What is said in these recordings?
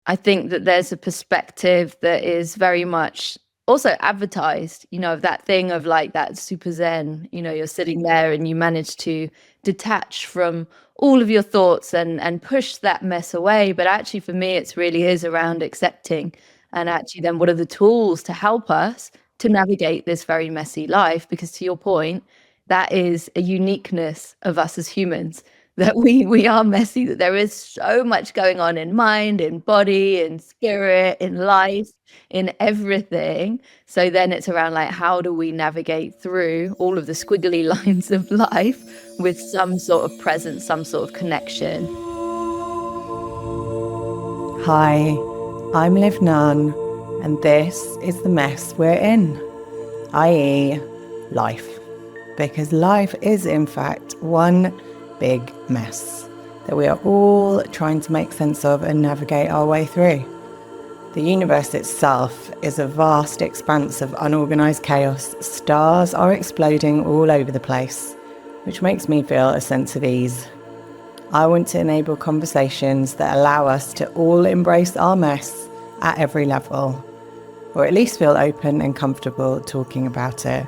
I think that there's a perspective that is very much also advertised, of that thing of like that super zen, you're sitting there and you manage to detach from all of your thoughts and push that mess away. But actually, for me, it really is around accepting. And actually, then what are the tools to help us to navigate this very messy life? Because to your point, that is a uniqueness of us as humans, that we are messy, that there is so much going on in mind, in body, in spirit, in life, in everything. So then it's around like, how do we navigate through all of the squiggly lines of life with some sort of presence, some sort of connection? Hi, I'm Liv Nunn, and this is the mess we're in, i.e. life. Because life is, in fact, one big mess that we are all trying to make sense of and navigate our way through. The universe itself is a vast expanse of unorganised chaos. Stars are exploding all over the place, which makes me feel a sense of ease. I want to enable conversations that allow us to all embrace our mess at every level, or at least feel open and comfortable talking about it.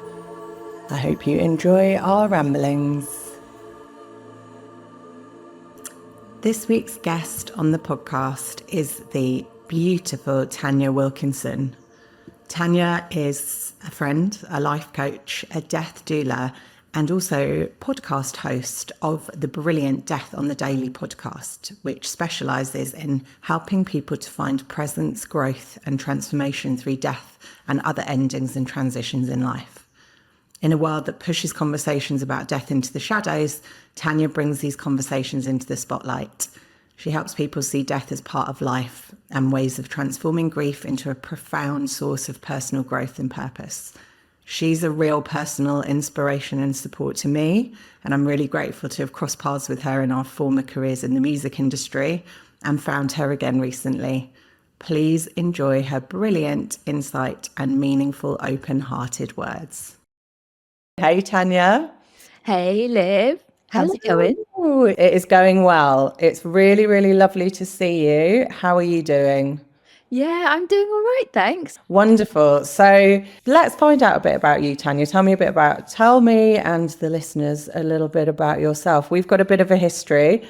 I hope you enjoy our ramblings. This week's guest on the podcast is the beautiful Tanya Wilkinson. Tanya is a friend, a life coach, a death doula, and also podcast host of the brilliant Death on the Daily podcast, which specialises in helping people to find presence, growth, and transformation through death and other endings and transitions in life. In a world that pushes conversations about death into the shadows, Tanya brings these conversations into the spotlight. She helps people see death as part of life and ways of transforming grief into a profound source of personal growth and purpose. She's a real personal inspiration and support to me, and I'm really grateful to have crossed paths with her in our former careers in the music industry and found her again recently. Please enjoy her brilliant insight and meaningful, open-hearted words. Hey, Tanya. Hey, Liv. How's it going? Hello. It is going well. It's really, really lovely to see you. How are you doing? Yeah, I'm doing all right, thanks. Wonderful. So let's find out a bit about you, Tanya. Tell me and the listeners a little bit about yourself. We've got a bit of a history.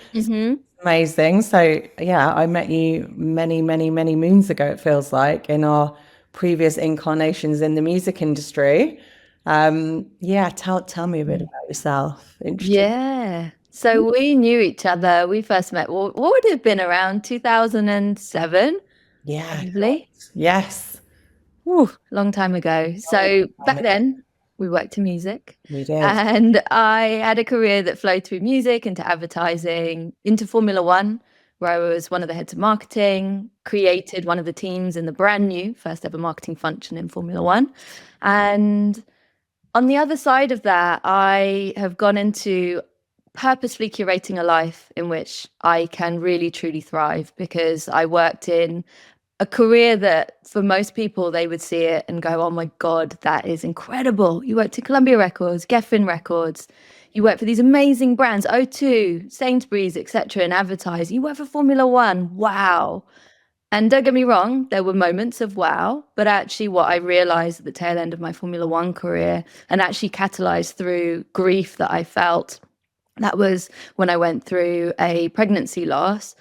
Amazing. So yeah, I met you many, many, many moons ago, it feels like, in our previous incarnations in the music industry. Tell me a bit about yourself. Yeah. So we knew each other. We first met, what would it have been, around 2007? Yeah. Probably. Yes. Ooh, long time ago. So back then, we worked in music. We did. And I had a career that flowed through music into advertising, into Formula One, where I was one of the heads of marketing, created one of the teams in the brand new first ever marketing function in Formula One. And on the other side of that, I have gone into purposefully curating a life in which I can really truly thrive, because I worked in a career that for most people, they would see it and go, oh my God, that is incredible. You worked at Columbia Records, Geffen Records. You work for these amazing brands, O2, Sainsbury's, etc., and advertise. You work for Formula One. Wow. And don't get me wrong, there were moments of wow, but actually what I realized at the tail end of my Formula One career, and actually catalyzed through grief that I felt, that was when I went through a pregnancy loss.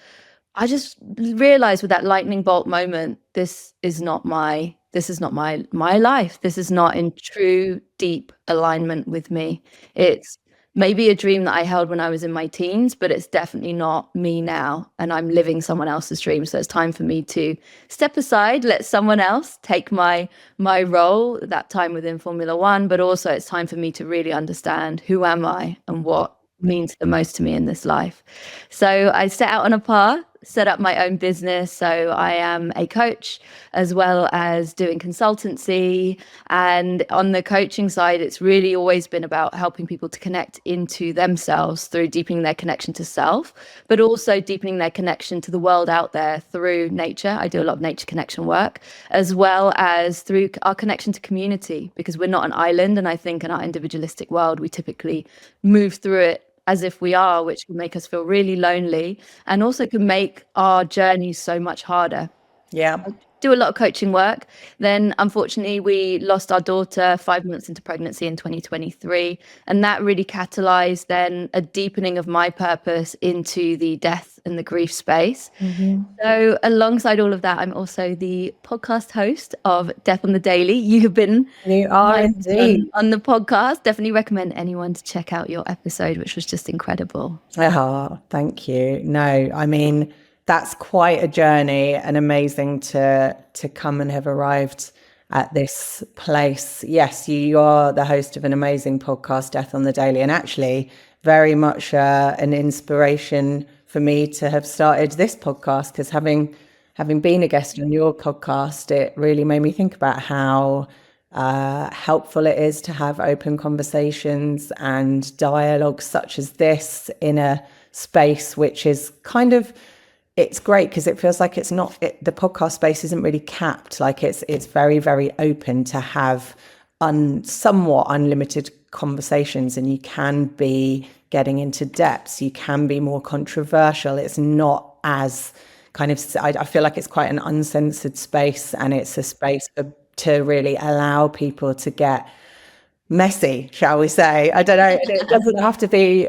I just realized with that lightning bolt moment, this is not my life. This is not in true, deep alignment with me. It's maybe a dream that I held when I was in my teens, but it's definitely not me now. And I'm living someone else's dream. So it's time for me to step aside, let someone else take my role at that time within Formula One. But also it's time for me to really understand who am I and what means the most to me in this life. So I set out on a path, set up my own business. So I am a coach as well as doing consultancy. And on the coaching side, it's really always been about helping people to connect into themselves through deepening their connection to self, but also deepening their connection to the world out there through nature. I do a lot of nature connection work, as well as through our connection to community, because we're not an island. And I think in our individualistic world, we typically move through it as if we are, which can make us feel really lonely and also can make our journeys so much harder. Yeah. I do a lot of coaching work. Then, unfortunately, we lost our daughter 5 months into pregnancy in 2023. And that really catalyzed then a deepening of my purpose into the death and the grief space. So, alongside all of that, I'm also the podcast host of Death on the Daily. You have been You are indeed. on the podcast. Definitely recommend anyone to check out your episode, which was just incredible. Oh, thank you. No, I mean, that's quite a journey, and amazing to come and have arrived at this place. Yes, you are the host of an amazing podcast, Death on the Daily, and actually very much an inspiration for me to have started this podcast, because having been a guest on your podcast, it really made me think about how helpful it is to have open conversations and dialogue such as this in a space which is kind of, it's great because it feels like it's not, the podcast space isn't really capped. Like it's very, very open to have somewhat unlimited conversations, and you can be getting into depths. You can be more controversial. It's not as kind of, I feel like it's quite an uncensored space, and it's a space to really allow people to get messy, shall we say. I don't know. It doesn't have to be,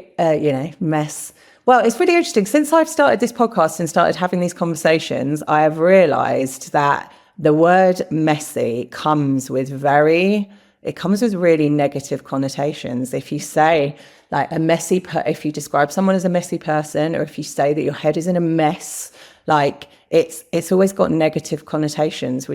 mess. Well, it's really interesting. Since I've started this podcast and started having these conversations, I have realized that the word messy comes with really negative connotations. If you say like if you describe someone as a messy person, or if you say that your head is in a mess, like it's always got negative connotations.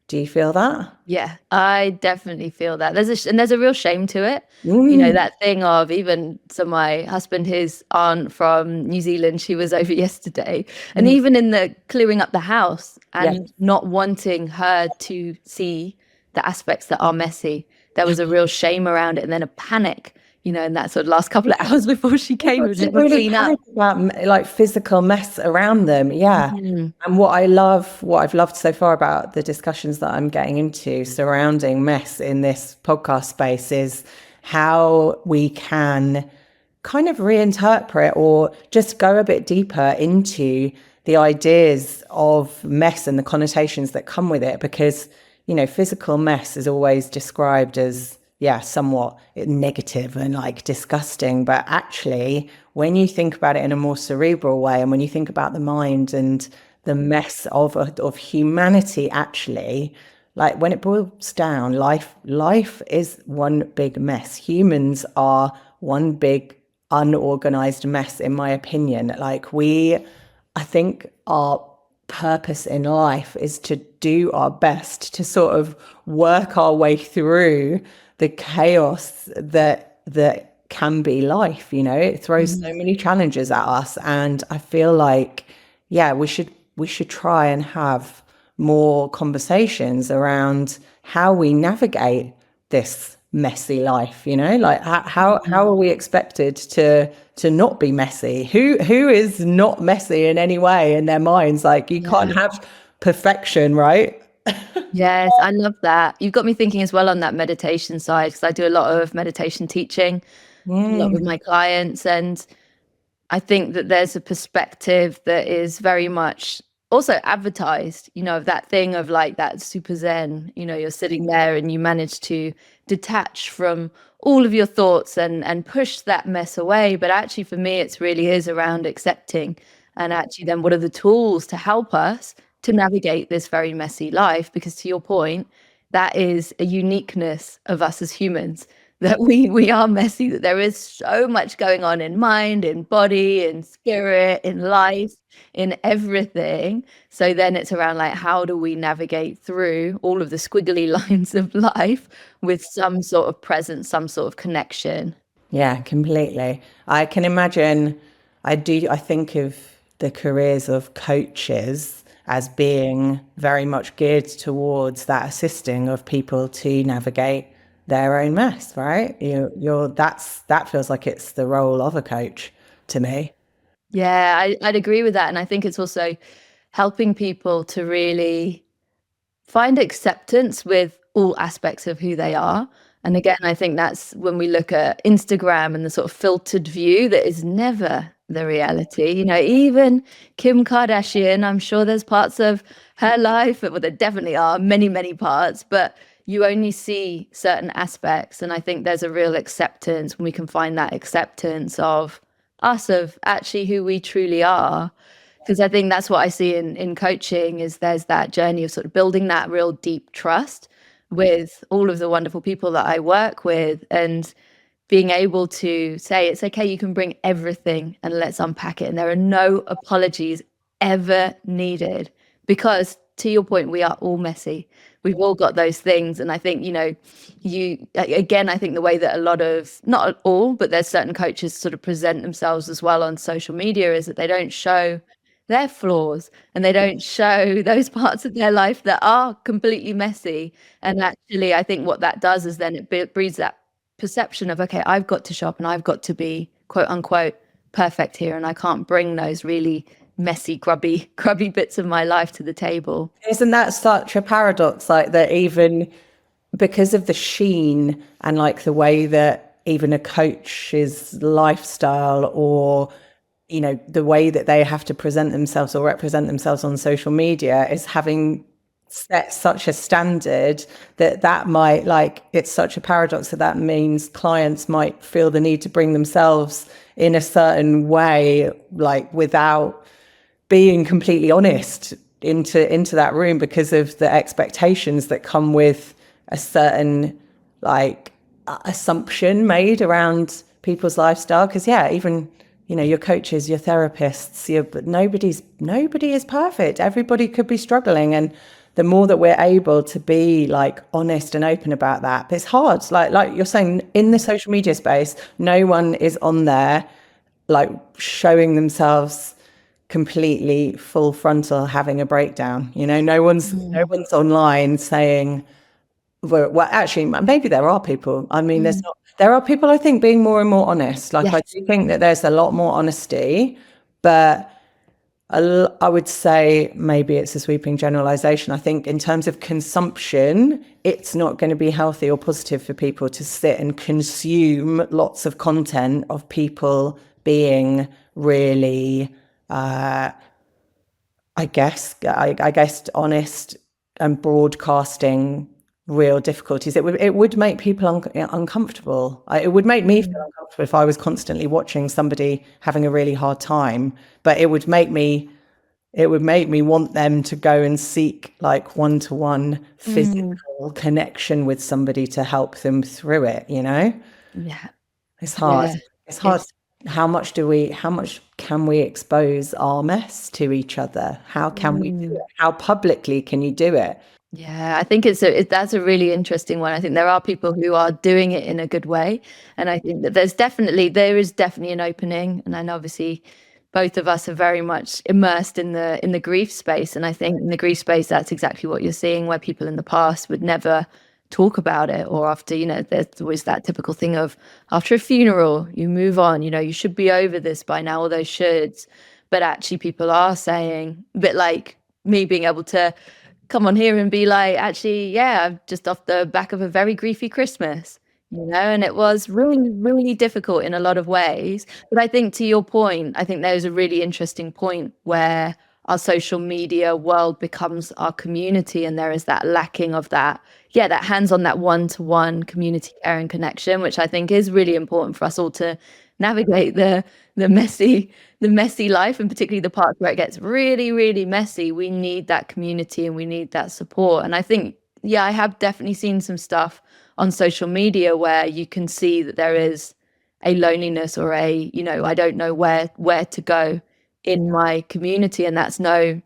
Do you feel that? Yeah, I definitely feel that. There's a real shame to it. You know, that thing of, even so my husband, his aunt from New Zealand, she was over yesterday, and even in the clearing up the house and not wanting her to see the aspects that are messy, there was a real shame around it, and then a panic, in that sort of last couple of hours before she came to really clean up. About like physical mess around them. Yeah. And what I've loved so far about the discussions that I'm getting into surrounding mess in this podcast space is how we can kind of reinterpret or just go a bit deeper into the ideas of mess and the connotations that come with it. Because, physical mess is always described as, somewhat negative and like disgusting. But actually, when you think about it in a more cerebral way, and when you think about the mind and the mess of humanity, actually, like when it boils down, life is one big mess. Humans are one big unorganized mess, in my opinion. Like I think our purpose in life is to do our best to sort of work our way through the chaos that can be life. It throws so many challenges at us, and I feel like we should try and have more conversations around how we navigate this messy life. Like how are we expected to not be messy? Who is not messy in any way in their minds? Like you can't have perfection, right? Yes, I love that. You've got me thinking as well on that meditation side, because I do a lot of meditation teaching, a lot with my clients, and I think that there's a perspective that is very much also advertised, of that thing of like that super zen, you're sitting there and you manage to detach from all of your thoughts and push that mess away. But actually for me, it really is around accepting, and actually then what are the tools to help us to navigate this very messy life? Because to your point, that is a uniqueness of us as humans, that we are messy, that there is so much going on in mind, in body, in spirit, in life, in everything. So then it's around like, how do we navigate through all of the squiggly lines of life with some sort of presence, some sort of connection? Yeah, completely. I can imagine, I think of the careers of coaches as being very much geared towards that assisting of people to navigate their own mess, right? That feels like it's the role of a coach to me. Yeah, I'd agree with that. And I think it's also helping people to really find acceptance with all aspects of who they are, And again, I think that's when we look at Instagram and the sort of filtered view that is never the reality. You know, even Kim Kardashian, I'm sure there's parts of her life, well, there definitely are many, many parts, but you only see certain aspects. And I think there's a real acceptance when we can find that acceptance of us, of actually who we truly are. Because I think that's what I see in coaching is there's that journey of sort of building that real deep trust with all of the wonderful people that I work with, and being able to say, it's okay, you can bring everything and let's unpack it. And there are no apologies ever needed, because to your point, we are all messy. We've all got those things. And I think, you know, again, I think the way that a lot of, not all, but there's certain coaches sort of present themselves as well on social media is that they don't show their flaws and they don't show those parts of their life that are completely messy. And actually, I think what that does is then it breeds that perception of, okay, I've got to show up and I've got to be quote unquote perfect here, and I can't bring those really messy, grubby bits of my life to the table. Isn't that such a paradox? Like that, even because of the sheen and like the way that even a coach's lifestyle, or you know, the way that they have to present themselves or represent themselves on social media is having set such a standard that might, like, it's such a paradox that means clients might feel the need to bring themselves in a certain way, like without being completely honest into that room, because of the expectations that come with a certain like assumption made around people's lifestyle. Because even, you know, your coaches, your therapists, but nobody is perfect. Everybody could be struggling. And the more that we're able to be like honest and open about that, but it's hard. Like you're saying, in the social media space, no one is on there like showing themselves completely full frontal having a breakdown. You know, no one's online saying, well, actually, maybe there are people. I mean, there are people, I think, being more and more honest. Like, yes. I do think that there's a lot more honesty, but I would say maybe it's a sweeping generalization. I think in terms of consumption, it's not going to be healthy or positive for people to sit and consume lots of content of people being really, I guess, honest and broadcasting real difficulties. It would make people uncomfortable. It would make me feel uncomfortable if I was constantly watching somebody having a really hard time, but it would make me want them to go and seek like one-to-one physical connection with somebody to help them through it, you know? Yeah. It's hard. It's hard. How much can we expose our mess to each other? How can we do it? How publicly can you do it? Yeah, I think that's a really interesting one. I think there are people who are doing it in a good way, and I think that there is definitely an opening. And I know obviously both of us are very much immersed in the grief space, and I think in the grief space that's exactly what you're seeing, where people in the past would never talk about it, or after, you know, there's always that typical thing of after a funeral you move on, you know, you should be over this by now, all those shoulds. But actually people are saying, a bit like me being able to come on here and be like, actually, yeah, I'm just off the back of a very griefy Christmas, you know, and it was really, really difficult in a lot of ways. But I think to your point, I think there's a really interesting point where our social media world becomes our community, and there is that lacking of that, that hands-on, that one-to-one community care and connection, which I think is really important for us all to navigate the messy life, and particularly the parts where it gets really, really messy. We need that community and we need that support. And I think, I have definitely seen some stuff on social media where you can see that there is a loneliness or a, you know, I don't know where to go in my community. And that's no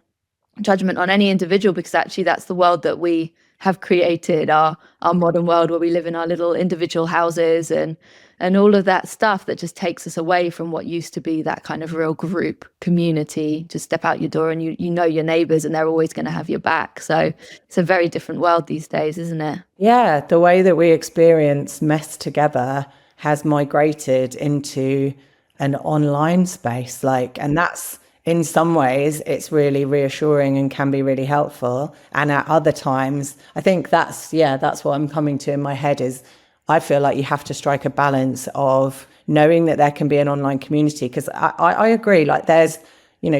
judgment on any individual, because actually that's the world that we have created, our modern world where we live in our little individual houses and all of that stuff that just takes us away from what used to be that kind of real group community. Just step out your door and you know your neighbors and they're always going to have your back. So it's a very different world these days, isn't it? Yeah, the way that we experience mess together has migrated into an online space, and that's, in some ways, it's really reassuring and can be really helpful. And at other times, I think that's what I'm coming to in my head is, I feel like you have to strike a balance of knowing that there can be an online community. Because I agree, like there's,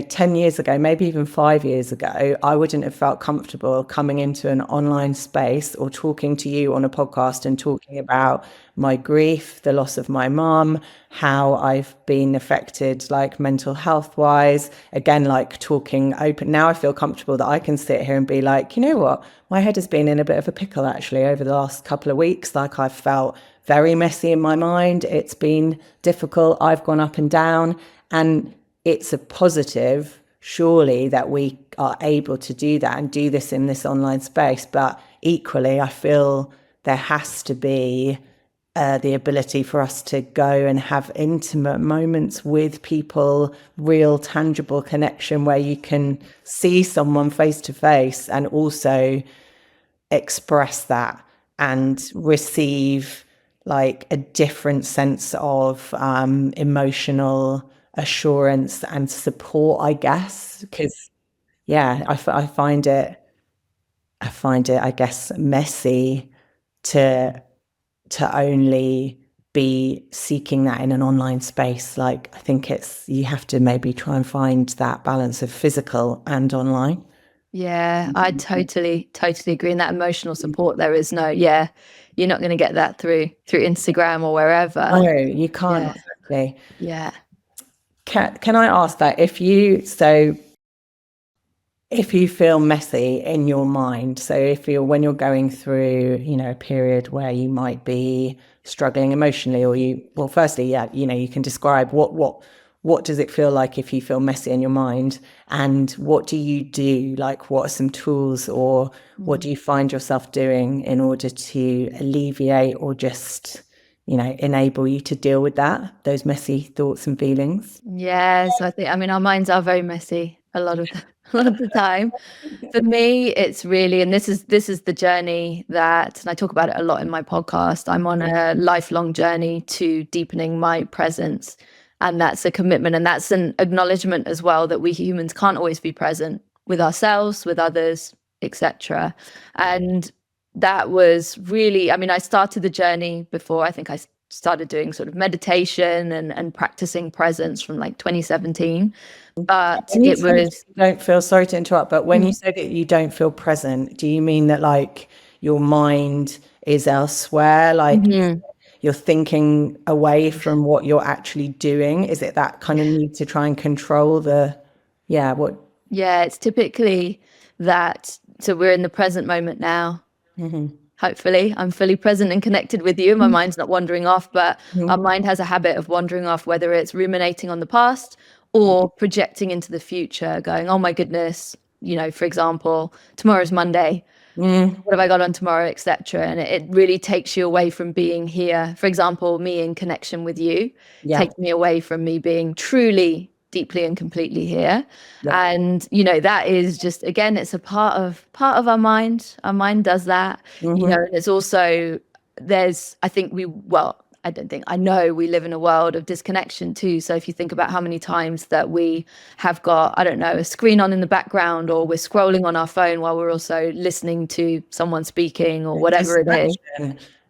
10 years ago, maybe even 5 years ago, I wouldn't have felt comfortable coming into an online space or talking to you on a podcast and talking about my grief, the loss of my mum, how I've been affected, like mental health wise. Again, like talking open. Now I feel comfortable that I can sit here and be like, you know what? My head has been in a bit of a pickle actually over the last couple of weeks. Like I've felt very messy in my mind. It's been difficult. I've gone up and down. And it's a positive, surely, that we are able to do that and do this in this online space. But equally, I feel there has to be the ability for us to go and have intimate moments with people, real tangible connection where you can see someone face to face and also express that and receive like a different sense of emotional assurance and support, I guess. Because I find it, I guess, messy to only be seeking that in an online space. Like I think you have to maybe try and find that balance of physical and online. Yeah, I totally agree. And that emotional support, there is no, you're not going to get that through Instagram or wherever. No, you can't. Yeah. Exactly. Yeah. Can I ask that if you feel messy in your mind, so if when you're going through, a period where you might be struggling emotionally, or firstly, you can describe what does it feel like if you feel messy in your mind, and what do you do? Like, what are some tools, or what do you find yourself doing in order to alleviate or just, enable you to deal with those messy thoughts and feelings? Yeah, so our minds are very messy a lot of the time. For me, it's really, and this is the journey that, and I talk about it a lot in my podcast. I'm on a lifelong journey to deepening my presence, and that's a commitment, and that's an acknowledgement as well that we humans can't always be present with ourselves, with others, etc. And that was really, I started the journey before. I think I started doing sort of meditation and practicing presence from like 2017. But it was, don't feel, sorry to interrupt, but when you say that you don't feel present, do you mean that like your mind is elsewhere? Like you're thinking away from what you're actually doing? Is it that kind of need to try and control it's typically that. So we're in the present moment now. Hopefully I'm fully present and connected with you. My mind's not wandering off, but our mind has a habit of wandering off, whether it's ruminating on the past or projecting into the future, going, oh my goodness, for example, tomorrow's Monday. What have I got on tomorrow, etc. And it really takes you away from being here. For example, me in connection with you takes me away from me being truly, deeply and completely here. And that is just, again, it's a part of our mind. Our mind does that. And it's also, I know we live in a world of disconnection too. So if you think about how many times that we have got, I don't know, a screen on in the background, or we're scrolling on our phone while we're also listening to someone speaking or whatever it is.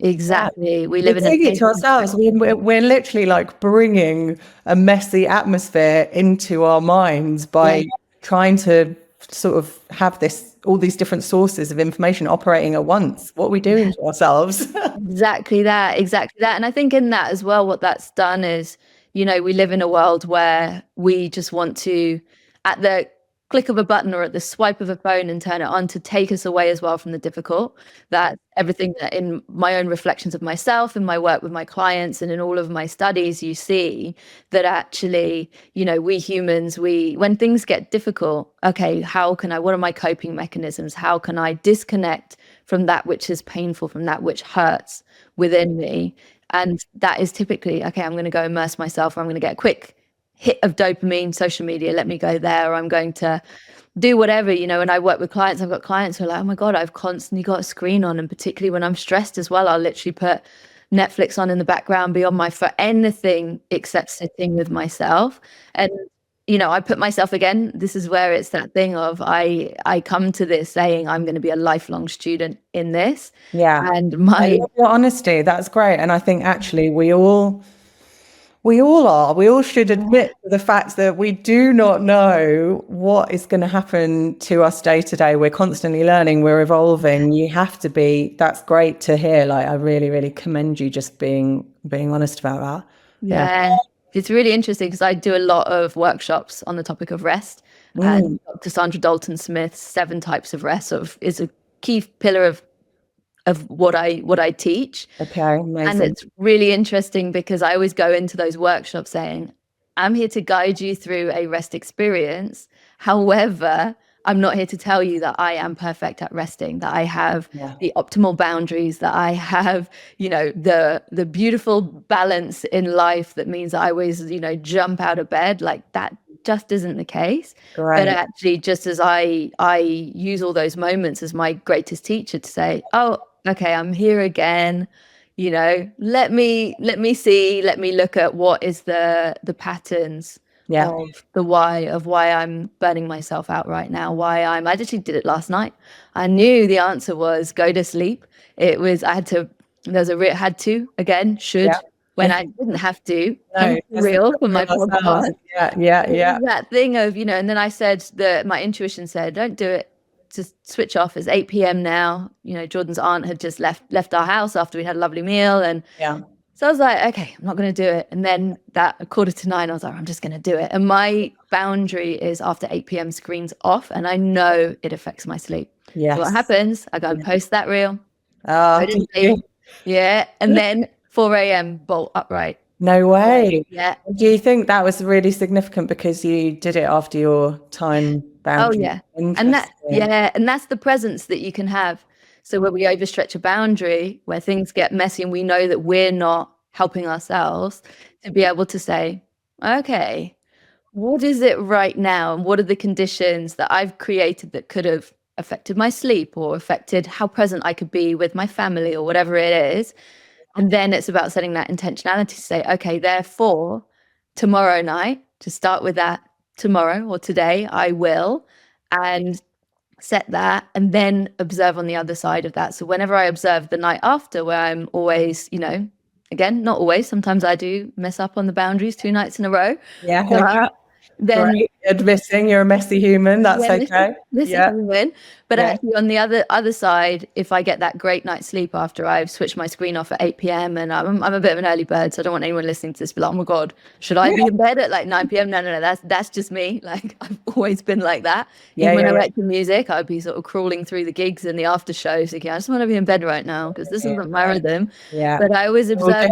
Exactly. We live in take it to ourselves. We're literally like bringing a messy atmosphere into our minds by trying to sort of have all these different sources of information operating at once. What are we doing to ourselves? Exactly that. And I think in that as well, what that's done is, we live in a world where we just want to, at the click of a button or at the swipe of a phone and turn it on, to take us away as well from the difficult. That everything that in my own reflections of myself, in my work with my clients, and in all of my studies, you see that actually, we humans, when things get difficult, okay, what are my coping mechanisms? How can I disconnect from that which is painful, from that which hurts within me? And that is typically, okay, I'm going to go immerse myself, or I'm going to get a quick hit of dopamine, social media, let me go there, or I'm going to do whatever, and I work with clients. I've got clients who are like, oh my God, I've constantly got a screen on. And particularly when I'm stressed as well, I'll literally put Netflix on in the background, be on my for anything except sitting with myself. And I put myself again. This is where it's that thing of I come to this saying I'm going to be a lifelong student in this. Yeah. And I my love your honesty. That's great. And I think actually we all are. We all should admit to the fact that we do not know what is going to happen to us day to day. We're constantly learning, we're evolving. You have to be, that's great to hear. Like, I really, really commend you just being honest about that. Yeah, it's really interesting because I do a lot of workshops on the topic of rest, and Dr. Sandra Dalton Smith's 7 types of rest is a key pillar of what I teach. Okay, And amazing. it's really interesting because I always go into those workshops saying, I'm here to guide you through a rest experience. However, I'm not here to tell you that I am perfect at resting, that I have the optimal boundaries, that I have, the beautiful balance in life that means I always, jump out of bed. Like, that just isn't the case. But Great. actually, just as I use all those moments as my greatest teacher to say, oh, okay, I'm here again. Let me look at what is the patterns of why I'm burning myself out right now, I actually did it last night. I knew the answer was go to sleep. Had to again, should, when I didn't have to, No, real for my podcast. Yeah. That thing of, and then I said that my intuition said, don't do it. Just switch off. It's 8 p.m. now. Jordan's aunt had just left our house after we had a lovely meal. And so I was like, okay, I'm not going to do it. And then that 8:45, I was like, I'm just going to do it. And my boundary is after 8 p.m. screens off. And I know it affects my sleep. Yes. So what happens? I go and post that reel. Oh, yeah. And then 4 a.m. bolt upright. No way. Yeah. Do you think that was really significant because you did it after your time boundary? Oh, yeah. And that's the presence that you can have. So where we overstretch a boundary, where things get messy and we know that we're not helping ourselves, to be able to say, okay, what is it right now? And what are the conditions that I've created that could have affected my sleep or affected how present I could be with my family or whatever it is? And then it's about setting that intentionality to say, okay, therefore, tomorrow night, to start with that, tomorrow or today, I will, and set that, and then observe on the other side of that. So whenever I observe the night after, where I'm always, again, not always, sometimes I do mess up on the boundaries 2 nights in a row. Yeah. Then great. Admitting you're a messy human, that's okay. Human. But actually on the other side, if I get that great night's sleep after I've switched my screen off at 8 p.m. and I'm a bit of an early bird, so I don't want anyone listening to this be like, oh my God, should I be in bed at like 9 p.m.? No, that's just me. Like, I've always been like that. Even when I went to music, I'd be sort of crawling through the gigs and the after shows thinking, I just want to be in bed right now because this isn't my rhythm. But I always observe.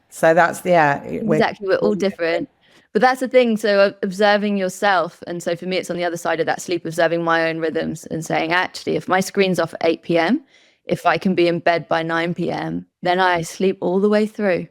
So that's, exactly, we're all different. But that's the thing. So observing yourself. And so for me, it's on the other side of that sleep, observing my own rhythms and saying, actually, if my screen's off at 8 p.m., if I can be in bed by 9 p.m., then I sleep all the way through.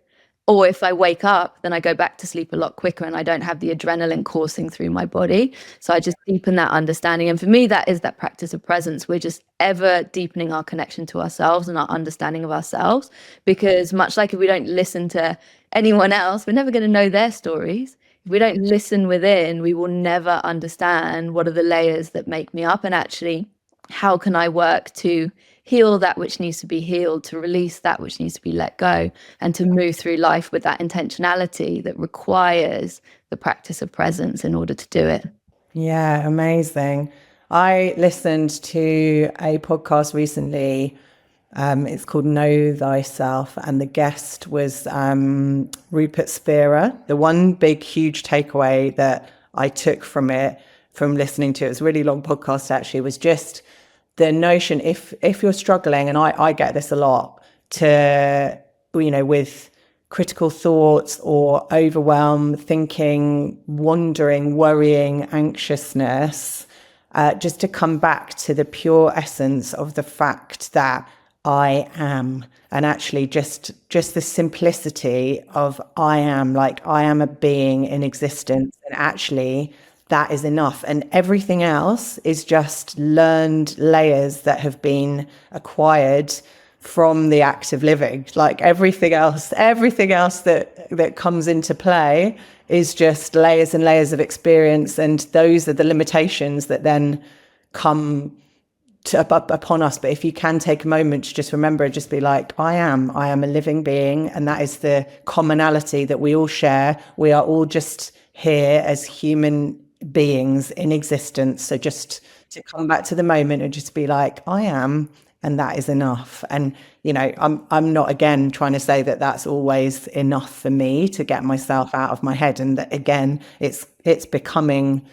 Or if I wake up, then I go back to sleep a lot quicker and I don't have the adrenaline coursing through my body. So I just deepen that understanding. And for me, that is that practice of presence. We're just ever deepening our connection to ourselves and our understanding of ourselves. Because much like if we don't listen to anyone else, we're never going to know their stories. If we don't listen within, we will never understand what are the layers that make me up, and actually, how can I work to heal that which needs to be healed, to release that which needs to be let go, and to move through life with that intentionality that requires the practice of presence in order to do it. Yeah, amazing. I listened to a podcast recently. It's called Know Thyself, and the guest was Rupert Spira. The one big, huge takeaway that I took from it, from listening to it, was a really long podcast actually, was just the notion, if you're struggling, and I get this a lot, to, with critical thoughts or overwhelm, thinking, wandering, worrying, anxiousness, just to come back to the pure essence of the fact that I am, and actually just the simplicity of I am, like I am a being in existence, and actually that is enough. And everything else is just learned layers that have been acquired from the act of living. Like everything else that comes into play is just layers and layers of experience, and those are the limitations that then come upon us. But if you can take a moment to just remember, just be like, I am a living being, and that is the commonality that we all share. We are all just here as human beings in existence. So just to come back to the moment and just be like, I am, and that is enough. And I'm not again trying to say that that's always enough for me to get myself out of my head, and that again it's becoming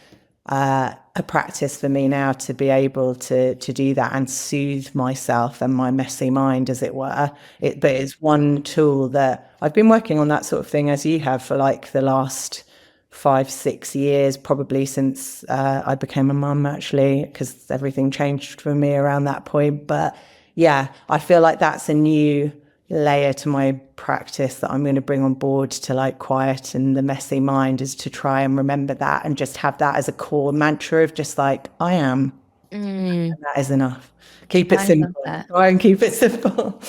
a practice for me now to be able to do that and soothe myself and my messy mind, as it were. But it's one tool that I've been working on, that sort of thing, as you have, for like the last 5-6 years, probably since I became a mum, actually, because everything changed for me around that point. But yeah, I feel like that's a new layer to my practice that I'm going to bring on board to like quieten the messy mind, is to try and remember that and just have that as a core mantra of just like, I am. And that is enough. Keep it simple. Try and keep it simple.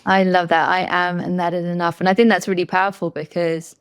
I love that. I am, and that is enough. And I think that's really powerful, because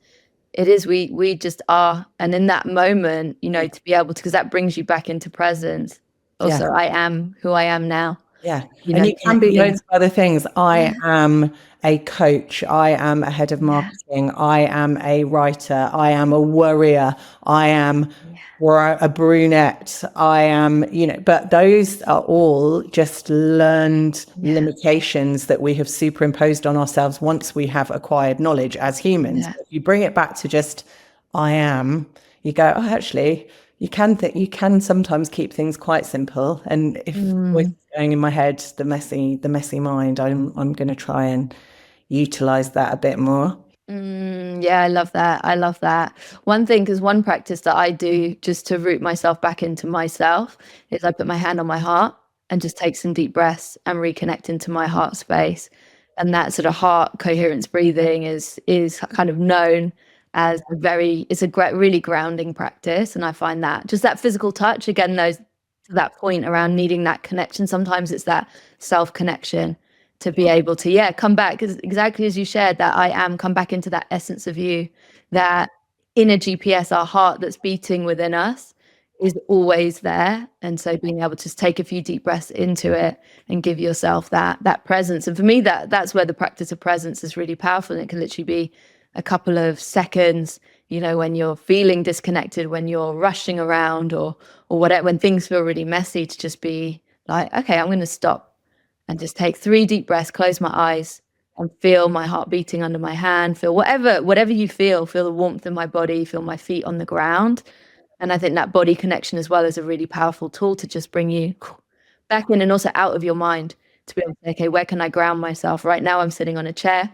it is, we just are. And in that moment, to be able to, because that brings you back into presence. Also, I am who I am now. Yeah. And you can be loads of other things. I am a coach. I am a head of marketing. I am a writer. I am a warrior. I am a brunette. I am, but those are all just learned limitations that we have superimposed on ourselves once we have acquired knowledge as humans. If you bring it back to just, I am, you go, oh, actually, you can sometimes keep things quite simple. And if voice is going in my head, the messy mind, I'm going to try and utilize that a bit more. Yeah, I love that. One thing, because one practice that I do just to root myself back into myself, is I put my hand on my heart and just take some deep breaths and reconnect into my heart space. And that sort of heart coherence breathing is kind of known as it's a really grounding practice. And I find that just that physical touch, again, to that point around needing that connection, sometimes it's that self-connection to be able to, come back, because exactly as you shared, that I am, come back into that essence of you, that inner GPS, our heart that's beating within us, is always there. And so being able to just take a few deep breaths into it and give yourself that presence. And for me, that's where the practice of presence is really powerful. And it can literally be a couple of seconds, when you're feeling disconnected, when you're rushing around or whatever, when things feel really messy, to just be like, okay, I'm going to stop and just take 3 deep breaths, close my eyes and feel my heart beating under my hand, feel whatever you feel the warmth in my body, feel my feet on the ground. And I think that body connection as well is a really powerful tool to just bring you back in and also out of your mind, to be able to say, okay, where can I ground myself? Right now I'm sitting on a chair.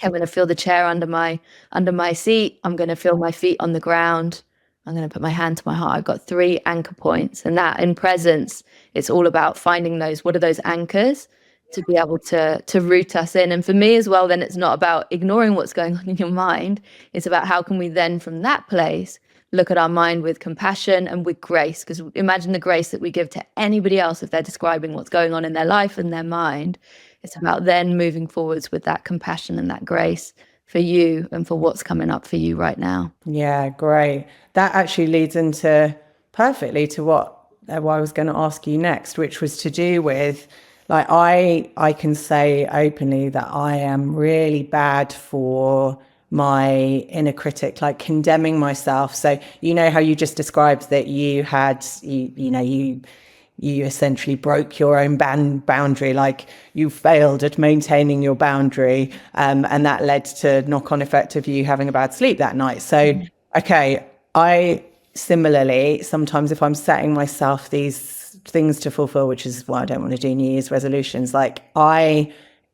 I'm going to feel the chair under my seat. I'm going to feel my feet on the ground. I'm going to put my hand to my heart. I've got 3 anchor points, and that in presence, it's all about finding what are those anchors to be able to root us in. And for me as well, then it's not about ignoring what's going on in your mind. It's about how can we then from that place look at our mind with compassion and with grace, because imagine the grace that we give to anybody else if they're describing what's going on in their life and their mind. It's about then moving forwards with that compassion and that grace for you and for what's coming up for you right now. Yeah, great. That actually leads into perfectly to what I was going to ask you next, which was to do with, like, I can say openly that I am really bad for my inner critic, like condemning myself. So how you just described that you had, you essentially broke your own boundary, like you failed at maintaining your boundary, and that led to knock-on effect of you having a bad sleep that night. So, okay, I similarly, sometimes if I'm setting myself these things to fulfill, which is why I don't want to do New Year's resolutions, like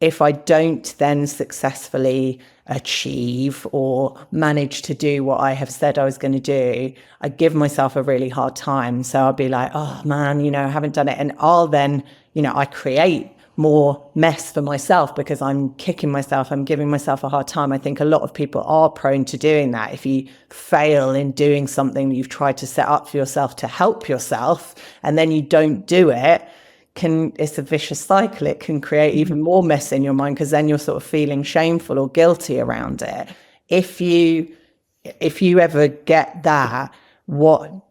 if I don't then successfully achieve or manage to do what I have said I was going to do, I give myself a really hard time. So I'll be like, oh man, I haven't done it. And I'll then, I create more mess for myself because I'm kicking myself, I'm giving myself a hard time. I think a lot of people are prone to doing that. If you fail in doing something that you've tried to set up for yourself to help yourself, and then you don't do it, it's a vicious cycle. It can create even more mess in your mind, because then you're sort of feeling shameful or guilty around it. If you ever get that,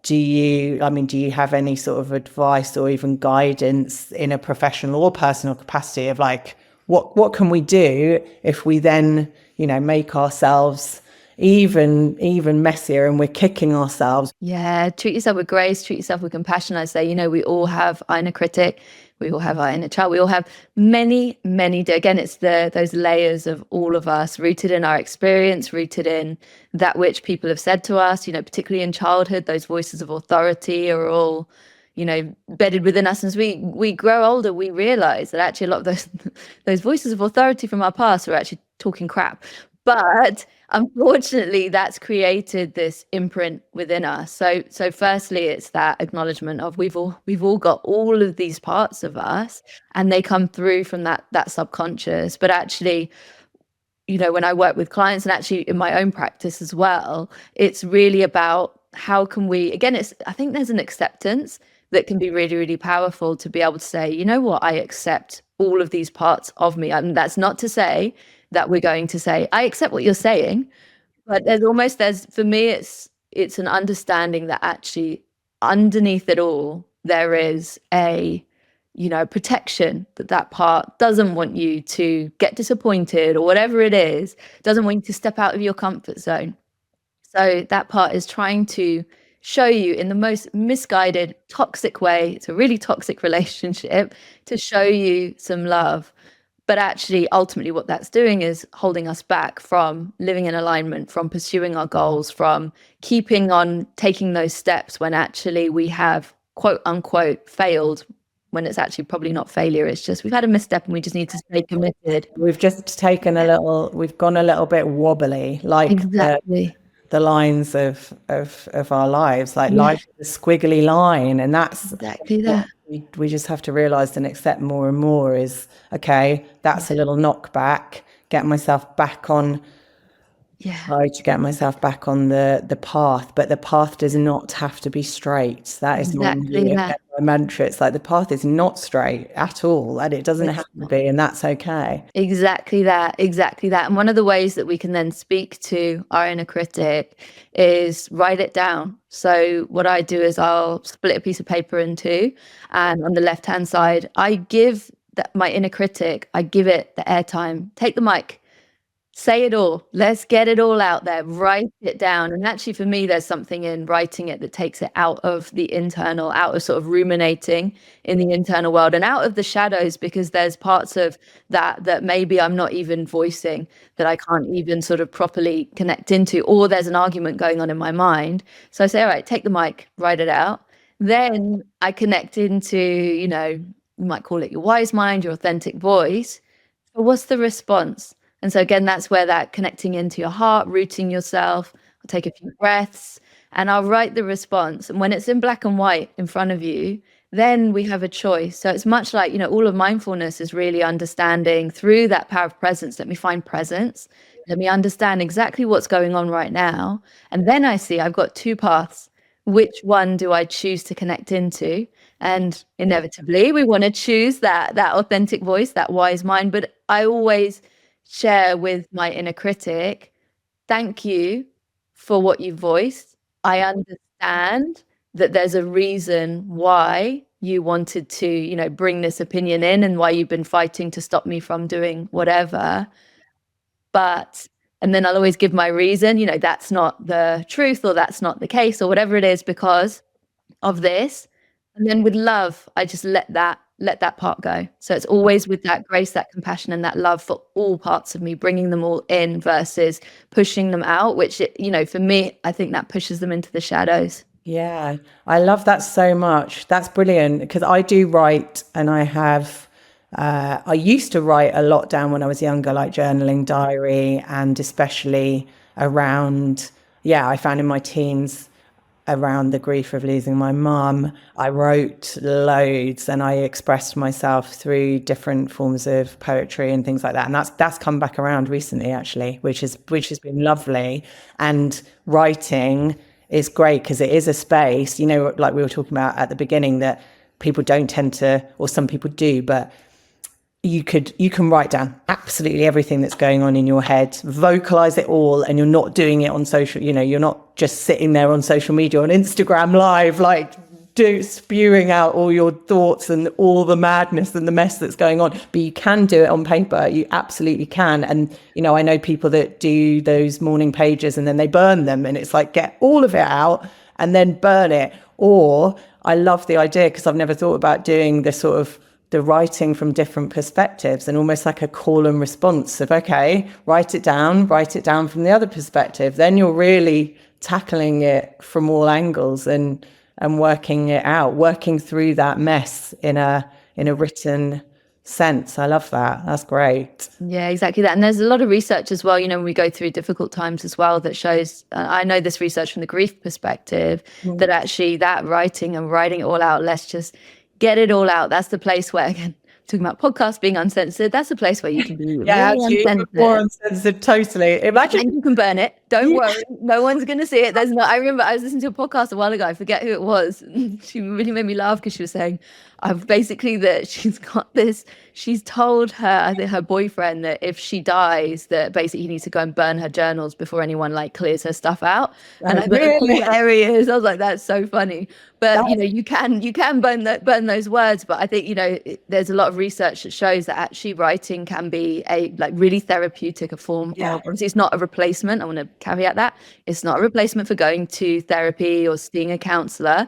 do you have any sort of advice or even guidance in a professional or personal capacity of like, what can we do if we then, make ourselves even messier and we're kicking ourselves? Yeah, treat yourself with grace, treat yourself with compassion. I say, we all have our inner critic, we all have our inner child, we all have many, again, it's those layers of all of us, rooted in our experience, rooted in that which people have said to us, particularly in childhood. Those voices of authority are all, bedded within us. As we grow older, we realize that actually a lot of those voices of authority from our past are actually talking crap. But unfortunately, that's created this imprint within us. So firstly, it's that acknowledgement of we've all got all of these parts of us, and they come through from that subconscious. But actually, when I work with clients, and actually in my own practice as well, it's really about how can we, again, I think there's an acceptance that can be really, really powerful, to be able to say, you know what, I accept all of these parts of me. And that's not to say that we're going to say, I accept what you're saying, but for me, it's an understanding that actually underneath it all, there is a, protection, that part doesn't want you to get disappointed or whatever it is, doesn't want you to step out of your comfort zone. So that part is trying to show you in the most misguided, toxic way, it's a really toxic relationship, to show you some love. But actually, ultimately, what that's doing is holding us back from living in alignment, from pursuing our goals, from keeping on taking those steps when actually we have, quote unquote, failed, when it's actually probably not failure. It's just we've had a misstep and we just need to stay committed. We've just we've gone a little bit wobbly, like exactly. The lines of our lives, like life is a squiggly line, and that's exactly that. We just have to realize and accept more and more is, okay, that's a little knockback, get myself back on. Try to get myself back on the path, but the path does not have to be straight. That is normally my mantra. It's like the path is not straight at all, and it doesn't have to be, and that's okay. Exactly that. And one of the ways that we can then speak to our inner critic is write it down. So what I do is I'll split a piece of paper in two, and on the left-hand side, I give my inner critic, I give it the airtime. Take the mic. Say it all. Let's get it all out there. Write it down. And actually, for me, there's something in writing it that takes it out of the internal, out of sort of ruminating in the internal world and out of the shadows, because there's parts of that maybe I'm not even voicing, that I can't even sort of properly connect into, or there's an argument going on in my mind. So I say, all right, take the mic, write it out. Then I connect into, you might call it your wise mind, your authentic voice. But what's the response? And so again, that's where that connecting into your heart, rooting yourself, I'll take a few breaths and I'll write the response. And when it's in black and white in front of you, then we have a choice. So it's much like, all of mindfulness is really understanding through that power of presence. Let me find presence. Let me understand exactly what's going on right now. And then I see I've got two paths. Which one do I choose to connect into? And inevitably, we want to choose that authentic voice, that wise mind. But I always share with my inner critic, thank you for what you voiced. I understand that there's a reason why you wanted to, bring this opinion in, and why you've been fighting to stop me from doing whatever. And then I'll always give my reason, that's not the truth, or that's not the case, or whatever it is, because of this. And then with love, I just let that part go. So it's always with that grace, that compassion, and that love for all parts of me, bringing them all in versus pushing them out, which, for me, I think that pushes them into the shadows. Yeah, I love that so much. That's brilliant, because I do write, and I used to write a lot down when I was younger, like journaling, diary, and especially around, I found in my teens, around the grief of losing my mum, I wrote loads, and I expressed myself through different forms of poetry and things like that. And that's come back around recently, actually, which has been lovely. And writing is great because it is a space, like we were talking about at the beginning, that people don't tend to, or some people do, but you can write down absolutely everything that's going on in your head, vocalize it all, and you're not doing it on social, you're not just sitting there on social media, on Instagram live, like spewing out all your thoughts and all the madness and the mess that's going on. But you can do it on paper. You absolutely can. And I know people that do those morning pages and then they burn them, and it's like, get all of it out and then burn it. Or I love the idea, because I've never thought about doing this sort of the writing from different perspectives, and almost like a call and response of, okay, write it down from the other perspective. Then you're really tackling it from all angles and working it out, working through that mess in a written sense. I love that. That's great. Yeah, exactly that. And there's a lot of research as well, when we go through difficult times as well, that shows, I know this research from the grief perspective, that actually that writing it all out, let's just get it all out. That's the place where, again, talking about podcasts being uncensored, that's a place where you can be really uncensored. Totally. Imagine. And you can burn it. Don't worry. No one's going to see it. I remember I was listening to a podcast a while ago. I forget who it was. She really made me laugh because she was saying, basically that she's told I think her boyfriend, that if she dies, that basically he needs to go and burn her journals before anyone clears her stuff out. And I thought, there he is. I was like, that's so funny. But you can burn those words. But I think there's a lot of research that shows that actually writing can be a really therapeutic, a form of. Obviously, it's not a replacement. I want to caveat that it's not a replacement for going to therapy or seeing a counselor,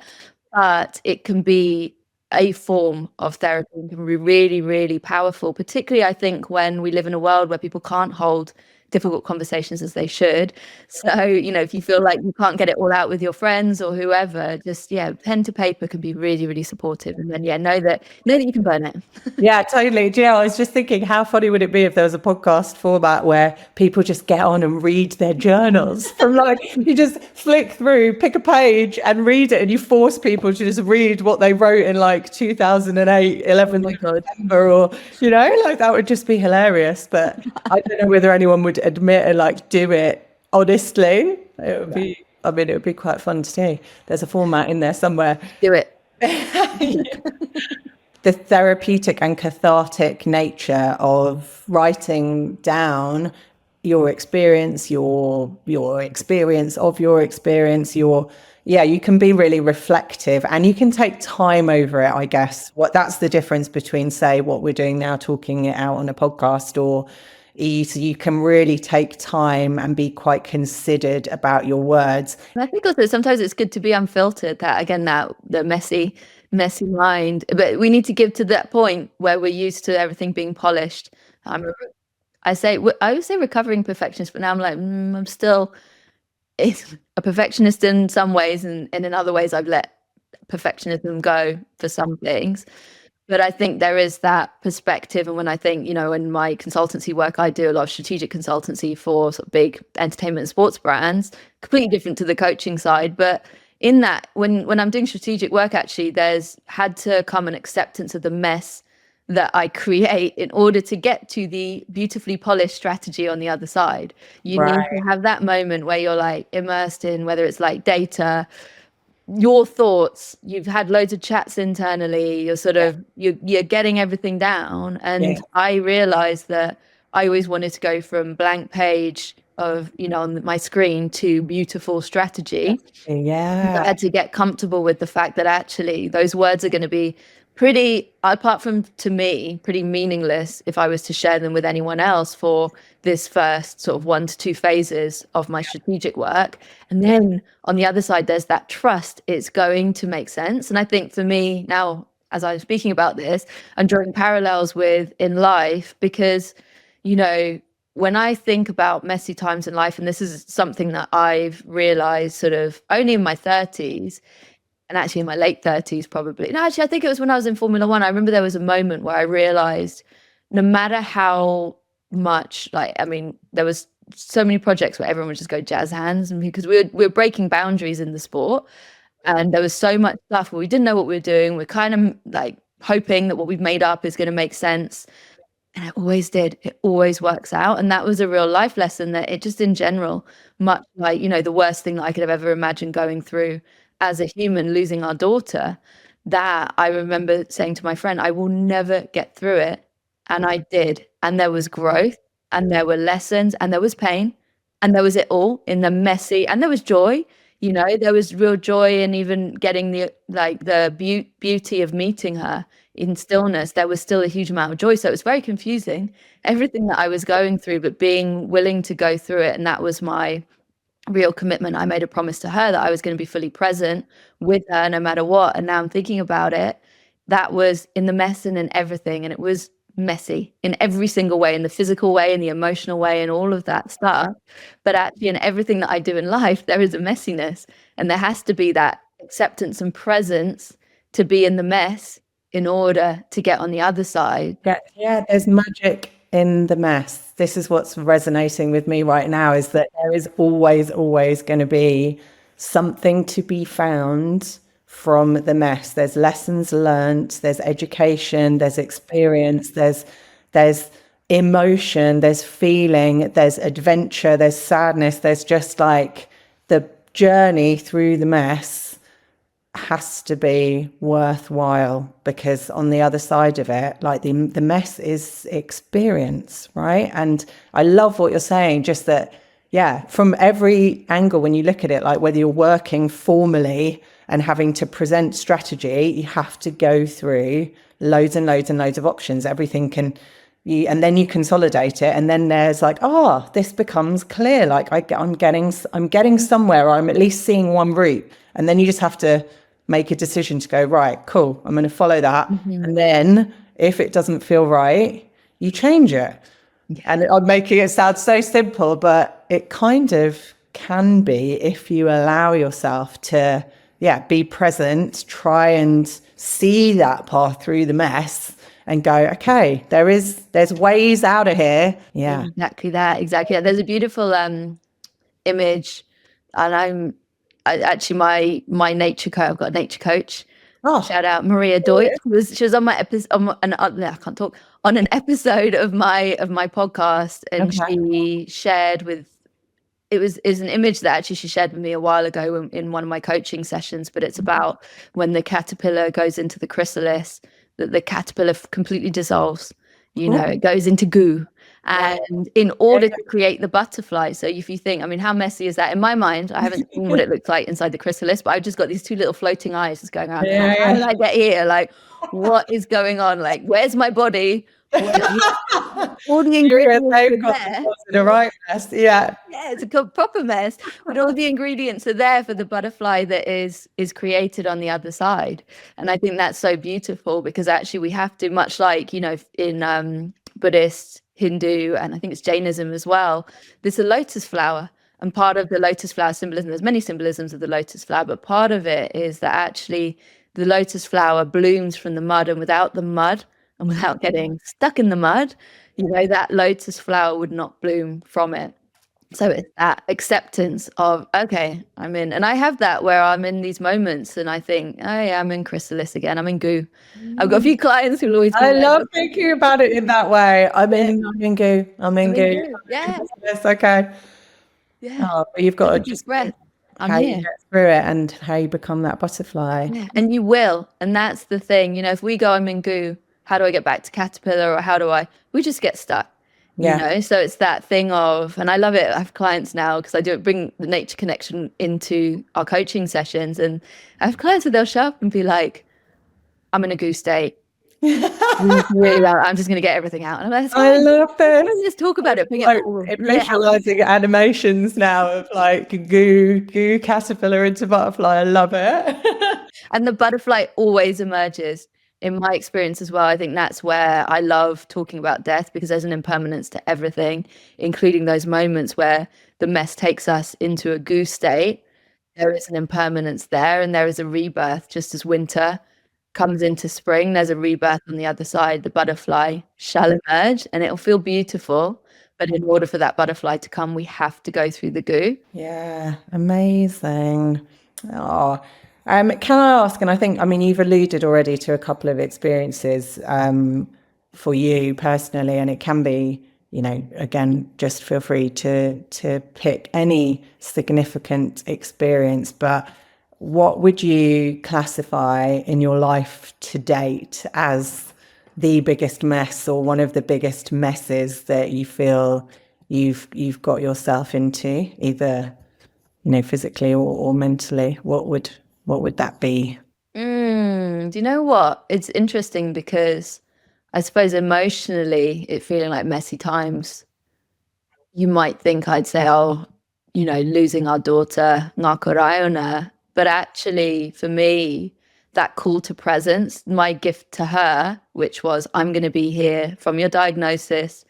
but it can be a form of therapy and can be really, really powerful, particularly I think when we live in a world where people can't hold difficult conversations as they should. So, if you feel like you can't get it all out with your friends or whoever, just, pen to paper can be really, really supportive. And then, know that you can burn it. Yeah, totally. Do I was just thinking, how funny would it be if there was a podcast format where people just get on and read their journals from you just flick through, pick a page and read it, and you force people to just read what they wrote in 2008, 11th September, or, that would just be hilarious. But I don't know whether anyone would admit and do it honestly. It would be, it would be quite fun to see. There's a format in there somewhere. Do it. The therapeutic and cathartic nature of writing down your experience, your experience of your experience, you can be really reflective and you can take time over it, I guess. That's the difference between, say, what we're doing now, talking it out on a podcast, or so you can really take time and be quite considered about your words. And I think also sometimes it's good to be unfiltered, that the messy mind, but we need to give to that point where we're used to everything being polished. I would say recovering perfectionist, but now I'm like, I'm still a perfectionist in some ways, and in other ways I've let perfectionism go for some things. But I think there is that perspective. And when I think, in my consultancy work, I do a lot of strategic consultancy for sort of big entertainment and sports brands, completely different to the coaching side. But in that, when I'm doing strategic work, actually, there's had to come an acceptance of the mess that I create in order to get to the beautifully polished strategy on the other side. You need to have that moment where you're immersed in, whether it's data, your thoughts, you've had loads of chats internally, you're sort of you're getting everything down. And I realized that I always wanted to go from blank page of on my screen to beautiful strategy. I had to get comfortable with the fact that actually those words are going to be pretty, apart from to me, pretty meaningless if I was to share them with anyone else for this first sort of 1 to 2 phases of my strategic work. And then on the other side, there's that trust it's going to make sense. And I think for me now, as I'm speaking about this, I'm drawing parallels with in life, because, when I think about messy times in life, and this is something that I've realized sort of only in my 30s, and actually in my late 30s probably. No, actually, I think it was when I was in Formula One. I remember there was a moment where I realized no matter how much, there was so many projects where everyone would just go jazz hands, and because we're breaking boundaries in the sport, and there was so much stuff where we didn't know what we were doing. We're kind of hoping that what we've made up is going to make sense. And it always did. It always works out. And that was a real life lesson, that it just in general, much the worst thing that I could have ever imagined going through as a human, losing our daughter, that I remember saying to my friend, I will never get through it. And I did. And there was growth and there were lessons and there was pain and there was it all in the messy, and there was joy. There was real joy in even getting the beauty of meeting her in stillness. There was still a huge amount of joy. So it was very confusing, everything that I was going through, but being willing to go through it. And that was my real commitment. I made a promise to her that I was going to be fully present with her no matter what. And now I'm thinking about it, that was in the mess and in everything. And it was messy in every single way, in the physical way, in the emotional way, and all of that stuff. But actually, in everything that I do in life, there is a messiness, and there has to be that acceptance and presence to be in the mess in order to get on the other side. Yeah, there's magic in the mess. This is what's resonating with me right now, is that there is always going to be something to be found from the mess. There's lessons learned, there's education, there's experience, there's emotion, there's feeling, there's adventure, there's sadness. There's just like the journey through the mess has to be worthwhile, because on the other side of it, like the mess is experience, right? And I love what you're saying, just that, yeah, from every angle, when you look at it, like whether you're working formally and having to present strategy, you have to go through loads and loads and loads of options. Everything can, and then you consolidate it, and then there's like, this becomes clear. Like I'm getting somewhere, or I'm at least seeing one route, and then you just have to make a decision to go, right, cool, I'm going to follow that. Mm-hmm. And then if it doesn't feel right, you change it. Yeah. And I'm making it sound so simple, but it kind of can be, if you allow yourself to, be present, try and see that path through the mess and go, okay, there's ways out of here. Yeah. Exactly that. Exactly. There's a beautiful image, and actually my nature coach, I've got a nature coach. Shout out Maria Deutsch. She was on my episode, I can't talk, on an episode of my podcast, and she shared it was an image that actually she shared with me a while ago in one of my coaching sessions. But it's about when the caterpillar goes into the chrysalis, that the caterpillar completely dissolves. It goes into goo. And in order to create the butterfly, so if you think, how messy is that? In my mind, I haven't seen what it looks like inside the chrysalis, but I've just got these two little floating eyes just going around. How did I get here? Like, what is going on? Like, where's my body? All the ingredients are there. Right mess. Yeah, it's a proper mess, but all the ingredients are there for the butterfly that is created on the other side. And I think that's so beautiful, because actually we have to, much like in Buddhist, Hindu, and I think it's Jainism as well, there's a lotus flower, and part of the lotus flower symbolism, there's many symbolisms of the lotus flower, but part of it is that actually the lotus flower blooms from the mud, and without the mud and without getting stuck in the mud, that lotus flower would not bloom from it. So it's that acceptance of, okay, I'm in. And I have that where I'm in these moments and I think, oh yeah, I'm in chrysalis again. I'm in goo. I've got a few clients who always I love thinking about it in that way. I'm in goo. I'm in goo. Yeah. It's okay. Yeah. But you've got to just breath. How you get through it and how you become that butterfly. Yeah. And you will. And that's the thing. If we go, I'm in goo, how do I get back to caterpillar, or we just get stuck. Yeah. So it's that thing of, and I love it. I have clients now, because I do bring the nature connection into our coaching sessions, and I have clients where they'll show up and be like, I'm in a goo state. Really, I'm just going to get everything out. And I'm like, I love this. Let's just talk about it. Visualizing animations now of like goo caterpillar into butterfly. I love it. And the butterfly always emerges. In my experience as well, I think that's where I love talking about death, because there's an impermanence to everything, including those moments where the mess takes us into a goo state. There is an impermanence there, and there is a rebirth. Just as winter comes into spring, there's a rebirth on the other side. The butterfly shall emerge, and it'll feel beautiful. But in order for that butterfly to come, we have to go through the goo. Yeah, amazing. Oh. Can I ask, and I think, you've alluded already to a couple of experiences for you personally, and it can be, again, just feel free to pick any significant experience. But what would you classify in your life to date as the biggest mess or one of the biggest messes that you feel you've got yourself into, either physically or mentally? What would that be? Do you know what? It's interesting because I suppose emotionally, it feeling like messy times, you might think I'd say, oh, losing our daughter, ngā karaona. But actually, for me, that call to presence, my gift to her, which was, I'm going to be here from your diagnosis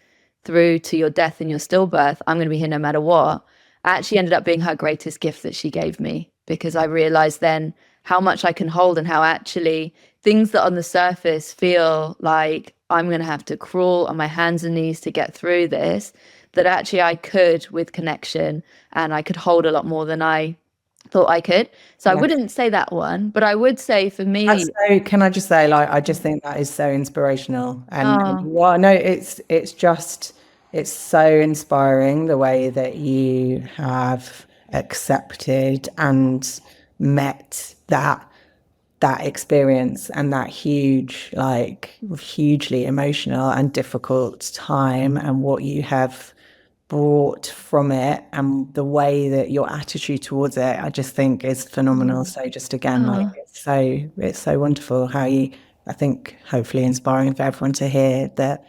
through to your death and your stillbirth. I'm going to be here no matter what. Actually ended up being her greatest gift that she gave me, because I realized then how much I can hold, and how actually things that on the surface feel like I'm going to have to crawl on my hands and knees to get through this, that actually I could with connection, and I could hold a lot more than I thought I could. So I wouldn't say that one, but I would say for me, Can I just say, like, I just think that is so inspirational, and oh, well, no, it's so inspiring the way that you have accepted and met that experience and that hugely emotional and difficult time, and what you have brought from it, and the way that your attitude towards it, I just think is phenomenal. So just again, like, it's so wonderful how you, I think, hopefully inspiring for everyone to hear that,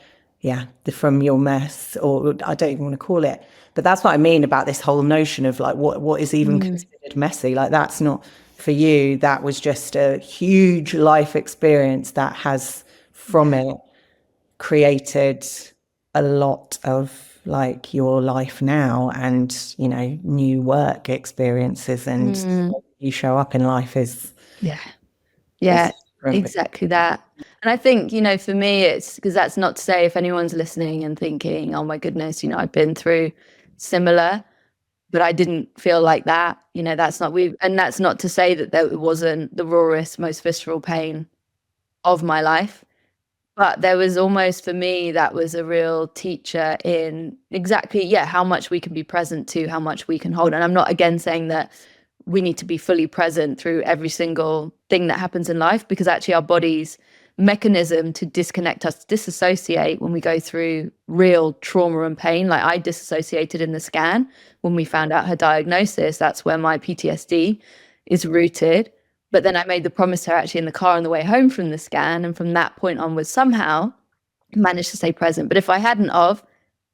from your mess, or I don't even want to call it, but that's what I mean about this whole notion of like what is even considered messy. Like, that's not for you. That was just a huge life experience that has from it created a lot of like your life now, and new work experiences, and you show up in life is yeah, exactly that. And I think, for me, it's because, that's not to say, if anyone's listening and thinking, oh my goodness, I've been through similar, but I didn't feel like that. That's not, and that's not to say that it wasn't the rawest, most visceral pain of my life. But there was almost, for me, that was a real teacher in exactly, how much we can be present to, how much we can hold. And I'm not, again, saying that we need to be fully present through every single thing that happens in life, because actually our body's mechanism to disconnect us, to disassociate when we go through real trauma and pain. Like, I disassociated in the scan when we found out her diagnosis. That's where my PTSD is rooted. But then I made the promise to her actually in the car on the way home from the scan. And from that point onwards, somehow managed to stay present. But if I hadn't of,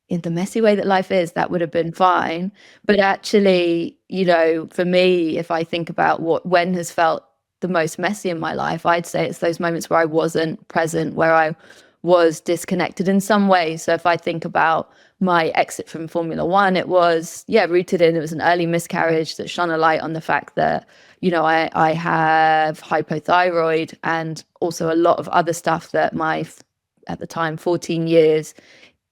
in the messy way that life is, that would have been fine. But actually, for me, if I think about when has felt the most messy in my life, I'd say it's those moments where I wasn't present, where I was disconnected in some way. So if I think about my exit from Formula One, it was, rooted in, it was an early miscarriage that shone a light on the fact that, I have hypothyroid, and also a lot of other stuff that at the time, 14 years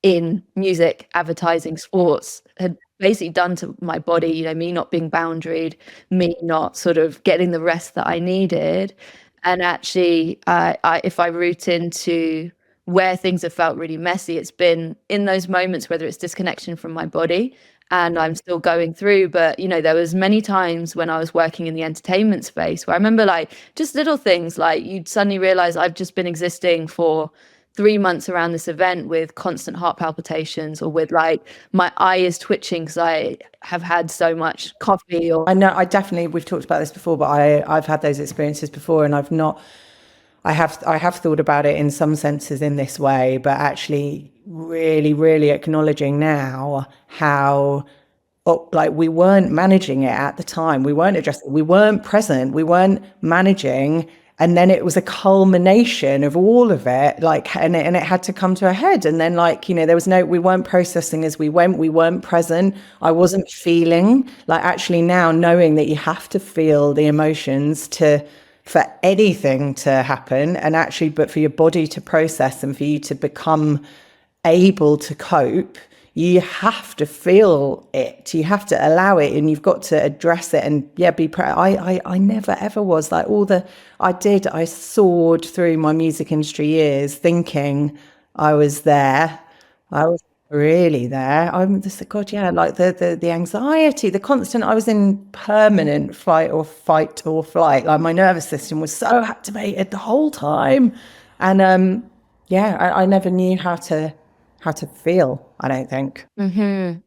in music, advertising, sports, had basically done to my body, me not being boundaried, me not sort of getting the rest that I needed. And actually, if I root into where things have felt really messy, it's been in those moments, whether it's disconnection from my body, and I'm still going through. But, there was many times when I was working in the entertainment space where I remember, like, just little things, like you'd suddenly realize I've just been existing for 3 months around this event with constant heart palpitations, or with, like, my eye is twitching because I have had so much coffee. Or I know, we've talked about this before, but I've had those experiences before, and I have thought about it in some senses in this way, but actually really, really acknowledging now how, like, we weren't managing it at the time. We weren't addressing, we weren't present, we weren't managing. And then it was a culmination of all of it, like, and it had to come to a head. And then, like, we weren't processing as we went, we weren't present. I wasn't feeling, like, actually now knowing that you have to feel the emotions for anything to happen, and actually, but for your body to process and for you to become able to cope, you have to feel it, you have to allow it, and you've got to address it, and I never ever was like, I soared through my music industry years thinking I was there. really there. I'm just, God, yeah, like the anxiety, the constant, I was in permanent fight or flight. Like my nervous system was so activated the whole time. And yeah, I never knew how to feel, I don't think.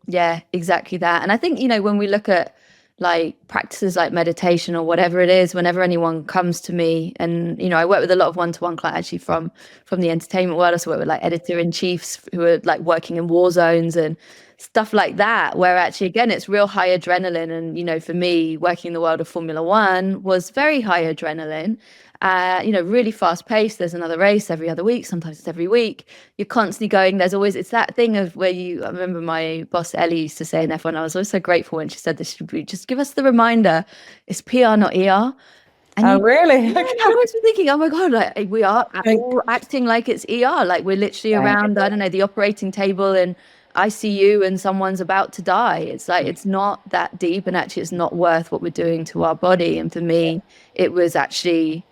Yeah, exactly that. And I think, when we look at like practices like meditation or whatever it is, whenever anyone comes to me, and I work with a lot of one-to-one clients actually from the entertainment world. I also work with like editor-in-chiefs who are like working in war zones and stuff like that, where actually again it's real high adrenaline. And for me, working in the world of Formula One was very high adrenaline. Really fast paced. There's another race every other week. Sometimes it's every week. You're constantly going. It's that thing of where I remember my boss Ellie used to say in F1, I was always so grateful when she said this, she'd be, just give us the reminder, it's PR, not ER. And Oh, really? yeah, I was thinking, oh my God, like we are all acting like it's ER. Like we're literally around, I don't know, the operating table in ICU and someone's about to die. It's like, it's not that deep, and actually it's not worth what we're doing to our body. And for me, it was actually,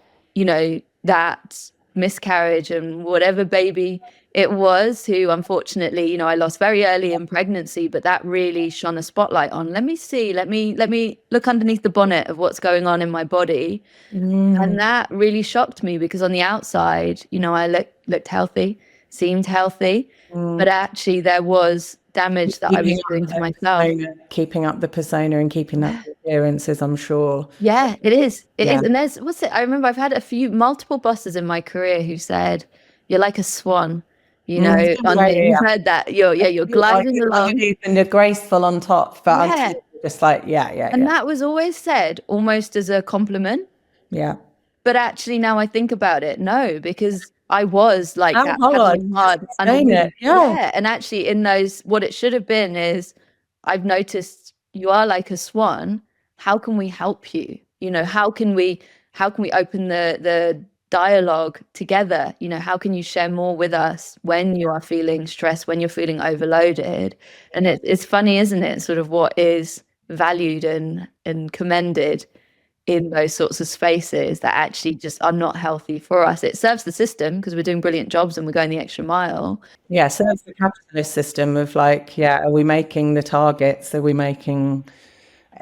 that miscarriage and whatever baby it was, who unfortunately, I lost very early in pregnancy, but that really shone a spotlight on, let me look underneath the bonnet of what's going on in my body. And that really shocked me, because on the outside, I looked healthy, seemed healthy, but actually there was damage that I was doing to myself. Keeping up the persona and keeping up the appearances, I'm sure. Yeah, it is. It is. And I remember I've had multiple bosses in my career who said, you're like a swan, you've heard that. You're gliding along. And you're graceful on top, but I'm just like, And that was always said almost as a compliment. Yeah. But actually now I think about it, no, because I was like that hard underneath. Yeah. And actually in those, what it should have been is, I've noticed you are like a swan. How can we help you? How can we open the dialogue together? How can you share more with us when you are feeling stressed, when you're feeling overloaded? And it's funny, isn't it? Sort of what is valued and commended in those sorts of spaces that actually just are not healthy for us. It serves the system because we're doing brilliant jobs and we're going the extra mile. Yeah, so that's the capitalist system of like, are we making the targets? Are we making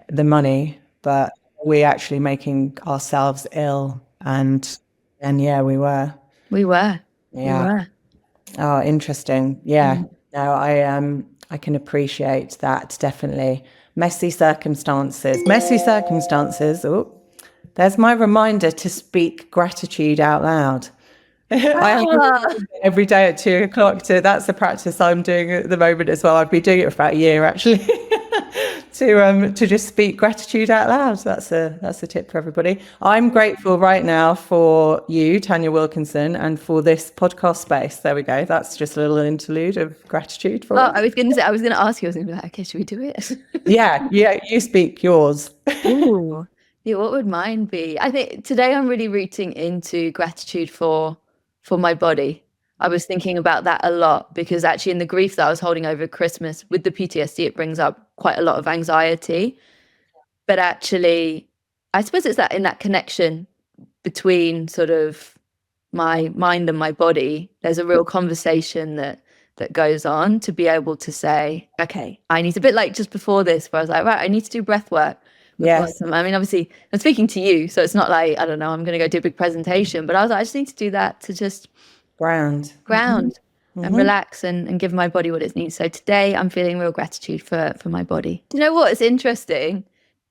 the money? But are we actually making ourselves ill? And yeah, we were. We were. Yeah. We were. Oh, interesting. Yeah. No, I can appreciate that, definitely. Messy circumstances. Oh, there's my reminder to speak gratitude out loud. I every day at 2:00 that's the practice I'm doing at the moment as well. I've been doing it for about a year actually. to just speak gratitude out loud. That's a tip for everybody. I'm grateful right now for you, Tanya Wilkinson, and for this podcast space. There we go. That's just a little interlude of gratitude for us. I was going to ask you, I was going to be like, okay, should we do it? Yeah, you speak yours. Ooh. Yeah, what would mine be? I think today I'm really rooting into gratitude for my body. I was thinking about that a lot, because actually in the grief that I was holding over Christmas with the PTSD, it brings up quite a lot of anxiety. But actually, I suppose it's that in that connection between sort of my mind and my body, there's a real conversation that goes on to be able to say, okay, I need a bit like just before this, where I was like, right, I need to do breath work. Yes. I mean, obviously, I'm speaking to you, so it's not like, I don't know, I'm going to go do a big presentation, but I was like, I just need to do that to just ground and relax and give my body what it needs. So today I'm feeling real gratitude for my body. Do you know what is interesting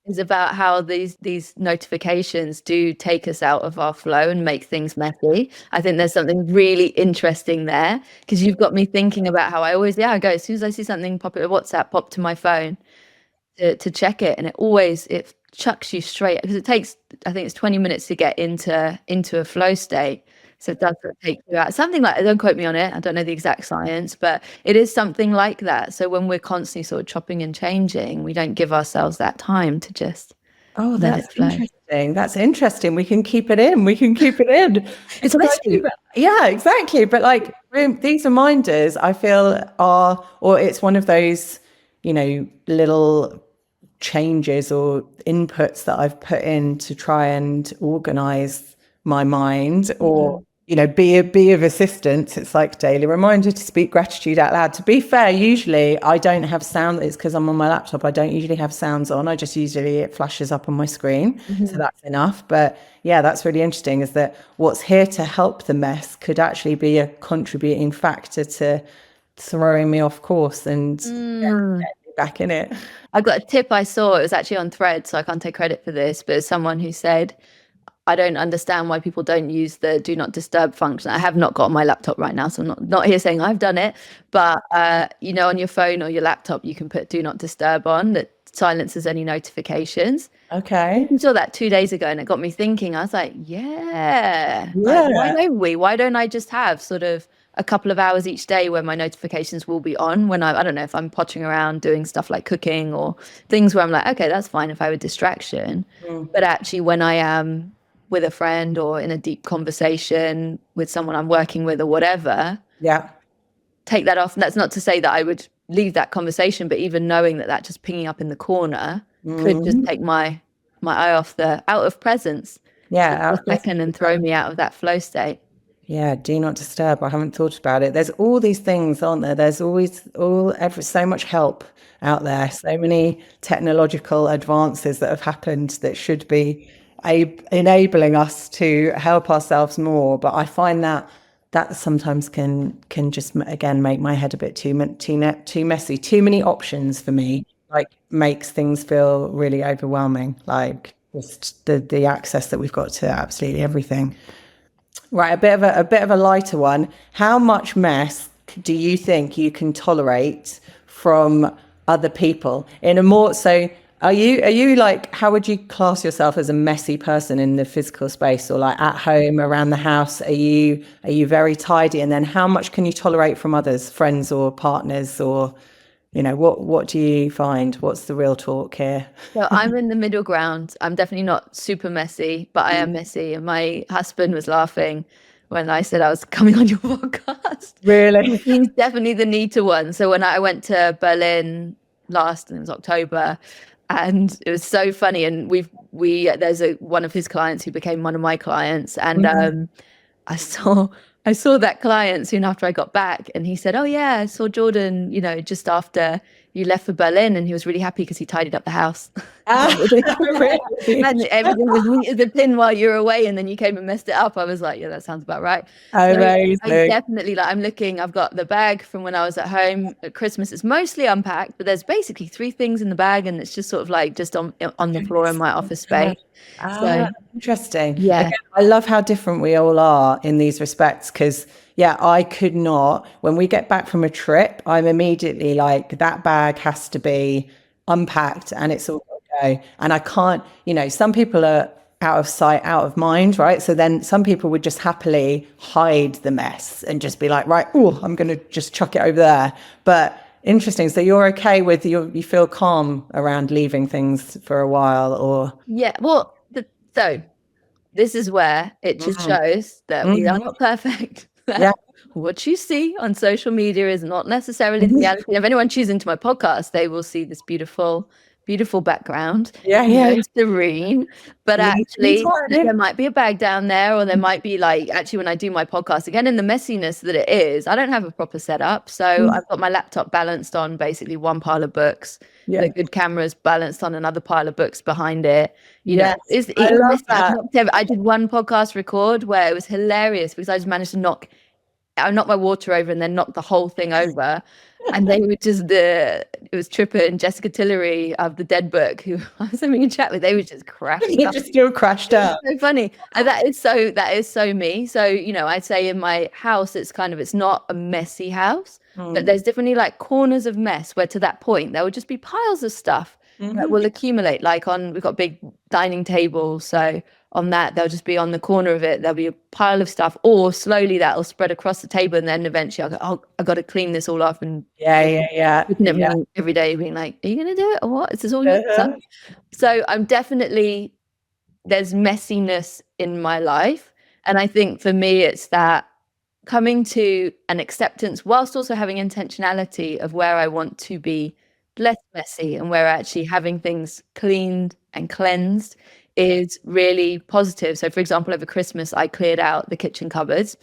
is about how these notifications do take us out of our flow and make things messy. I think there's something really interesting there, because you've got me thinking about how I always, I go, as soon as I see something pop at WhatsApp, pop to my phone to check it, and it chucks you straight, because it takes, I think it's 20 minutes to get into a flow state. So it does take you out. Something like, don't quote me on it, I don't know the exact science, but it is something like that. So when we're constantly sort of chopping and changing, we don't give ourselves that time to just let it flow. Interesting. That's interesting. We can keep it in. It's messy. Yeah, exactly. But like these reminders, I feel or it's one of those, little changes or inputs that I've put in to try and organize my mind or be of assistance. It's like daily reminder to speak gratitude out loud. To be fair, usually I don't have sound. It's because I'm on my laptop. I don't usually have sounds on. I just usually it flashes up on my screen. So that's enough. But yeah, that's really interesting is that what's here to help the mess could actually be a contributing factor to throwing me off course and getting me back in it. I've got a tip I saw. It was actually on Thread, so I can't take credit for this, but it's someone who said, I don't understand why people don't use the do not disturb function. I have not got on my laptop right now, so I'm not here saying I've done it. But, on your phone or your laptop, you can put do not disturb on that silences any notifications. Okay. I saw that 2 days ago and it got me thinking. I was like, like, why Yeah. don't we? Why don't I just have sort of a couple of hours each day where my notifications will be on when I don't know if I'm pottering around doing stuff like cooking or things where I'm like, okay, that's fine if I have a distraction. But actually, when I am with a friend or in a deep conversation with someone I'm working with or whatever, Yeah. take that off. And that's not to say that I would leave that conversation, but even knowing that just pinging up in the corner could just take my eye off out of presence Yeah. for a second and throw me out of that flow state. Yeah, do not disturb. I haven't thought about it. There's all these things, aren't there? There's always so much help out there, so many technological advances that have happened that should be enabling us to help ourselves more. But I find that sometimes can just again make my head a bit too messy. Too many options for me, like makes things feel really overwhelming. Like just the access that we've got to absolutely everything. Right, a bit of a lighter one. How much mess do you think you can tolerate from other people? In a more so, are you like, how would you class yourself as a messy person in the physical space or like at home, around the house? Are you very tidy? And then how much can you tolerate from others, friends or partners, or what do you find? What's the real talk here? So I'm in the middle ground. I'm definitely not super messy, but I am messy. And my husband was laughing when I said I was coming on your podcast. Really? He's definitely the neater one. So when I went to Berlin last, and it was October, and it was so funny. And there's one of his clients who became one of my clients, and I saw that client soon after I got back, and he said, "Oh yeah, I saw Jordan, just after you left for Berlin," and he was really happy because he tidied up the house. Really? And everything was neat as a pin while you were away, and then you came and messed it up. I was like, yeah, that sounds about right. Amazing. So I definitely I'm looking. I've got the bag from when I was at home at Christmas. It's mostly unpacked, but there's basically 3 things in the bag, and it's just sort of like just on the floor in my office space. So Interesting. yeah. Again, I love how different we all are in these respects because, yeah, I could not. When we get back from a trip, I'm immediately like, that bag has to be unpacked and it's all go. And I can't, some people are out of sight, out of mind, right? So then some people would just happily hide the mess and just be like, right, oh, I'm going to just chuck it over there. But interesting. So you're okay with you feel calm around leaving things for a while or? Yeah. Well, so this is where it just shows that we are not perfect. Yeah. What you see on social media is not necessarily the reality. If anyone tunes into my podcast, they will see this beautiful, beautiful background. Yeah. Serene. But actually, there might be a bag down there, or there might be actually when I do my podcast, again, in the messiness that it is, I don't have a proper setup. So I've got my laptop balanced on basically one pile of books. Yeah. The good camera's balanced on another pile of books behind it. I love that. I did one podcast record where it was hilarious because I just managed to knock my water over and then knock the whole thing over. And they were it was Tripper and Jessica Tillery of the Dead Book, who I was having a chat with. They were just crashing up. Just still crashed out. So funny. And that is so me. So, I'd say in my house, it's not a messy house, but there's definitely corners of mess where to that point, there will just be piles of stuff that will accumulate. We've got a big dining table. So on that, they'll just be on the corner of it. There'll be a pile of stuff, or slowly that'll spread across the table. And then eventually I'll go, oh, I got to clean this all off. And looking at me every day being like, are you going to do it or what? Is this all your stuff? So I'm definitely, there's messiness in my life. And I think for me, it's that coming to an acceptance whilst also having intentionality of where I want to be less messy and where actually having things cleaned and cleansed is really positive. So for example, over Christmas, I cleared out the kitchen cupboards,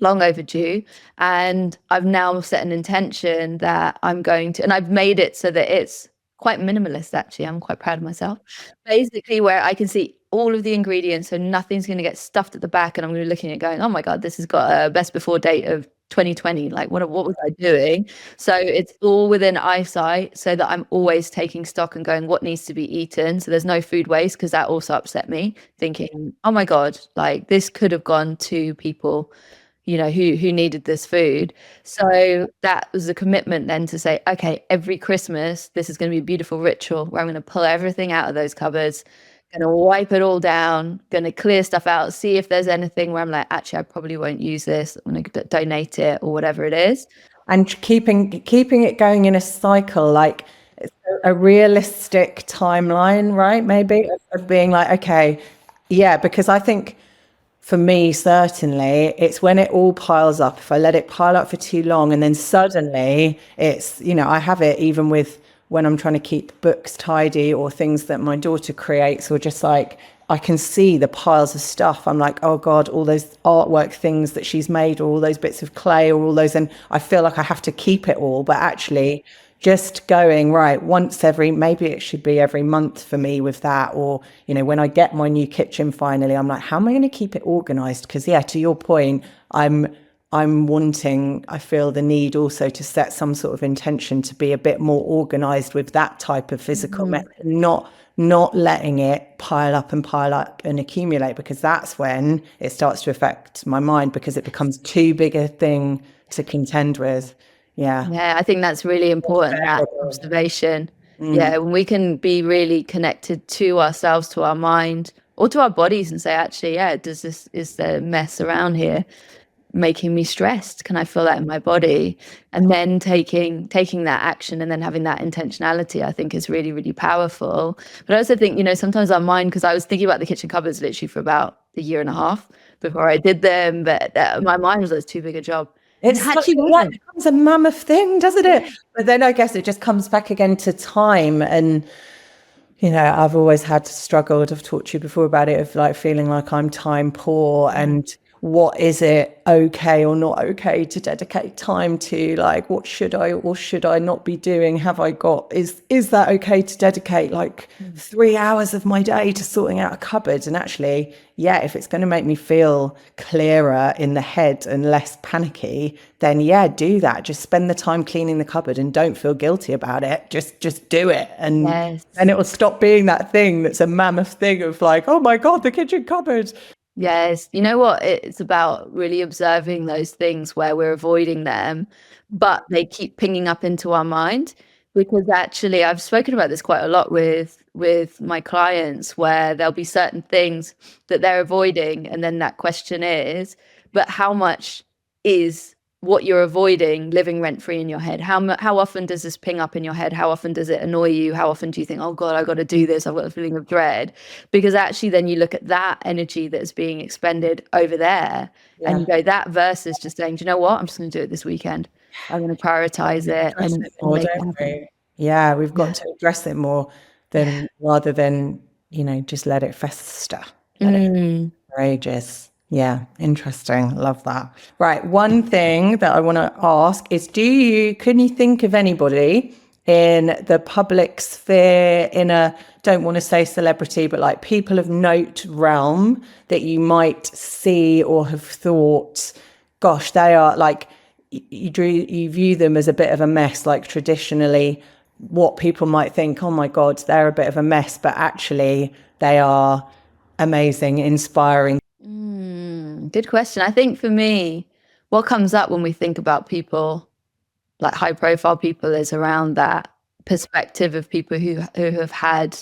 long overdue. And I've now set an intention that I'm going to, and I've made it so that it's quite minimalist, actually. I'm quite proud of myself. Basically, where I can see all of the ingredients, so nothing's going to get stuffed at the back, and I'm going to be looking at it going, oh my God, this has got a best before date of 2020. Like, what was I doing? So it's all within eyesight, so that I'm always taking stock and going, what needs to be eaten? So there's no food waste, because that also upset me, thinking, oh my God, like this could have gone to people who needed this food. So that was a commitment then to say, okay, every Christmas, this is going to be a beautiful ritual where I'm going to pull everything out of those cupboards, going to wipe it all down, going to clear stuff out, see if there's anything where I'm like, actually, I probably won't use this. I'm going to donate it or whatever it is. And keeping it going in a cycle, like a realistic timeline, right? Maybe of being like, okay, yeah, because I think for me, certainly, it's when it all piles up. If I let it pile up for too long and then suddenly it's, I have it even with when I'm trying to keep books tidy or things that my daughter creates, or just like I can see the piles of stuff. I'm like, oh God, all those artwork things that she's made, or all those bits of clay, or all those, and I feel like I have to keep it all. But actually, just going right once maybe it should be every month for me with that, or when I get my new kitchen finally, I'm like, how am I going to keep it organized? Because to your point, I feel the need also to set some sort of intention to be a bit more organized with that type of physical method, not letting it pile up and accumulate, because that's when it starts to affect my mind, because it becomes too big a thing to contend with. Yeah, I think that's really important, that observation. Yeah, when we can be really connected to ourselves, to our mind, or to our bodies, and say, actually, is there mess around here making me stressed? Can I feel that in my body? And then taking that action, and then having that intentionality, I think is really, really powerful. But I also think, sometimes our mind, because I was thinking about the kitchen cupboards literally for about a year and a half before I did them, but my mind was like, it's too big a job. It becomes a mammoth thing, doesn't it? But then I guess it just comes back again to time. And, I've always struggled, I've talked to you before about it, of like feeling like I'm time poor, and what is it okay or not okay to dedicate time to? Like, what should I or should I not be doing? Is that okay to dedicate like 3 hours of my day to sorting out a cupboard? And actually, if it's going to make me feel clearer in the head and less panicky, then do that. Just spend the time cleaning the cupboard and don't feel guilty about it. Just do it. And it will stop being that thing that's a mammoth thing of like, oh my God, the kitchen cupboard. Yes. You know what? It's about really observing those things where we're avoiding them, but they keep pinging up into our mind. Because actually, I've spoken about this quite a lot with my clients, where there'll be certain things that they're avoiding, and then that question is, but how much is what you're avoiding living rent free in your head? How often does this ping up in your head? How often does it annoy you? How often do you think, oh God, I've got to do this, I've got a feeling of dread? Because actually then you look at that energy that's being expended over there, and you go, that versus just saying, do you know what, I'm just going to do it this weekend. I'm going to prioritize it and make it happen. Yeah, we've got to address it more rather than, just let it fester. Let it for ages. Yeah, interesting. Love that. Right. One thing that I want to ask is, can you think of anybody in the public sphere, don't want to say celebrity, but like people of note realm, that you might see or have thought, gosh, they are like, you view them as a bit of a mess, like traditionally what people might think, oh my God, they're a bit of a mess, but actually they are amazing, inspiring. Good question. I think for me, what comes up when we think about people, like high profile people, is around that perspective of people who have had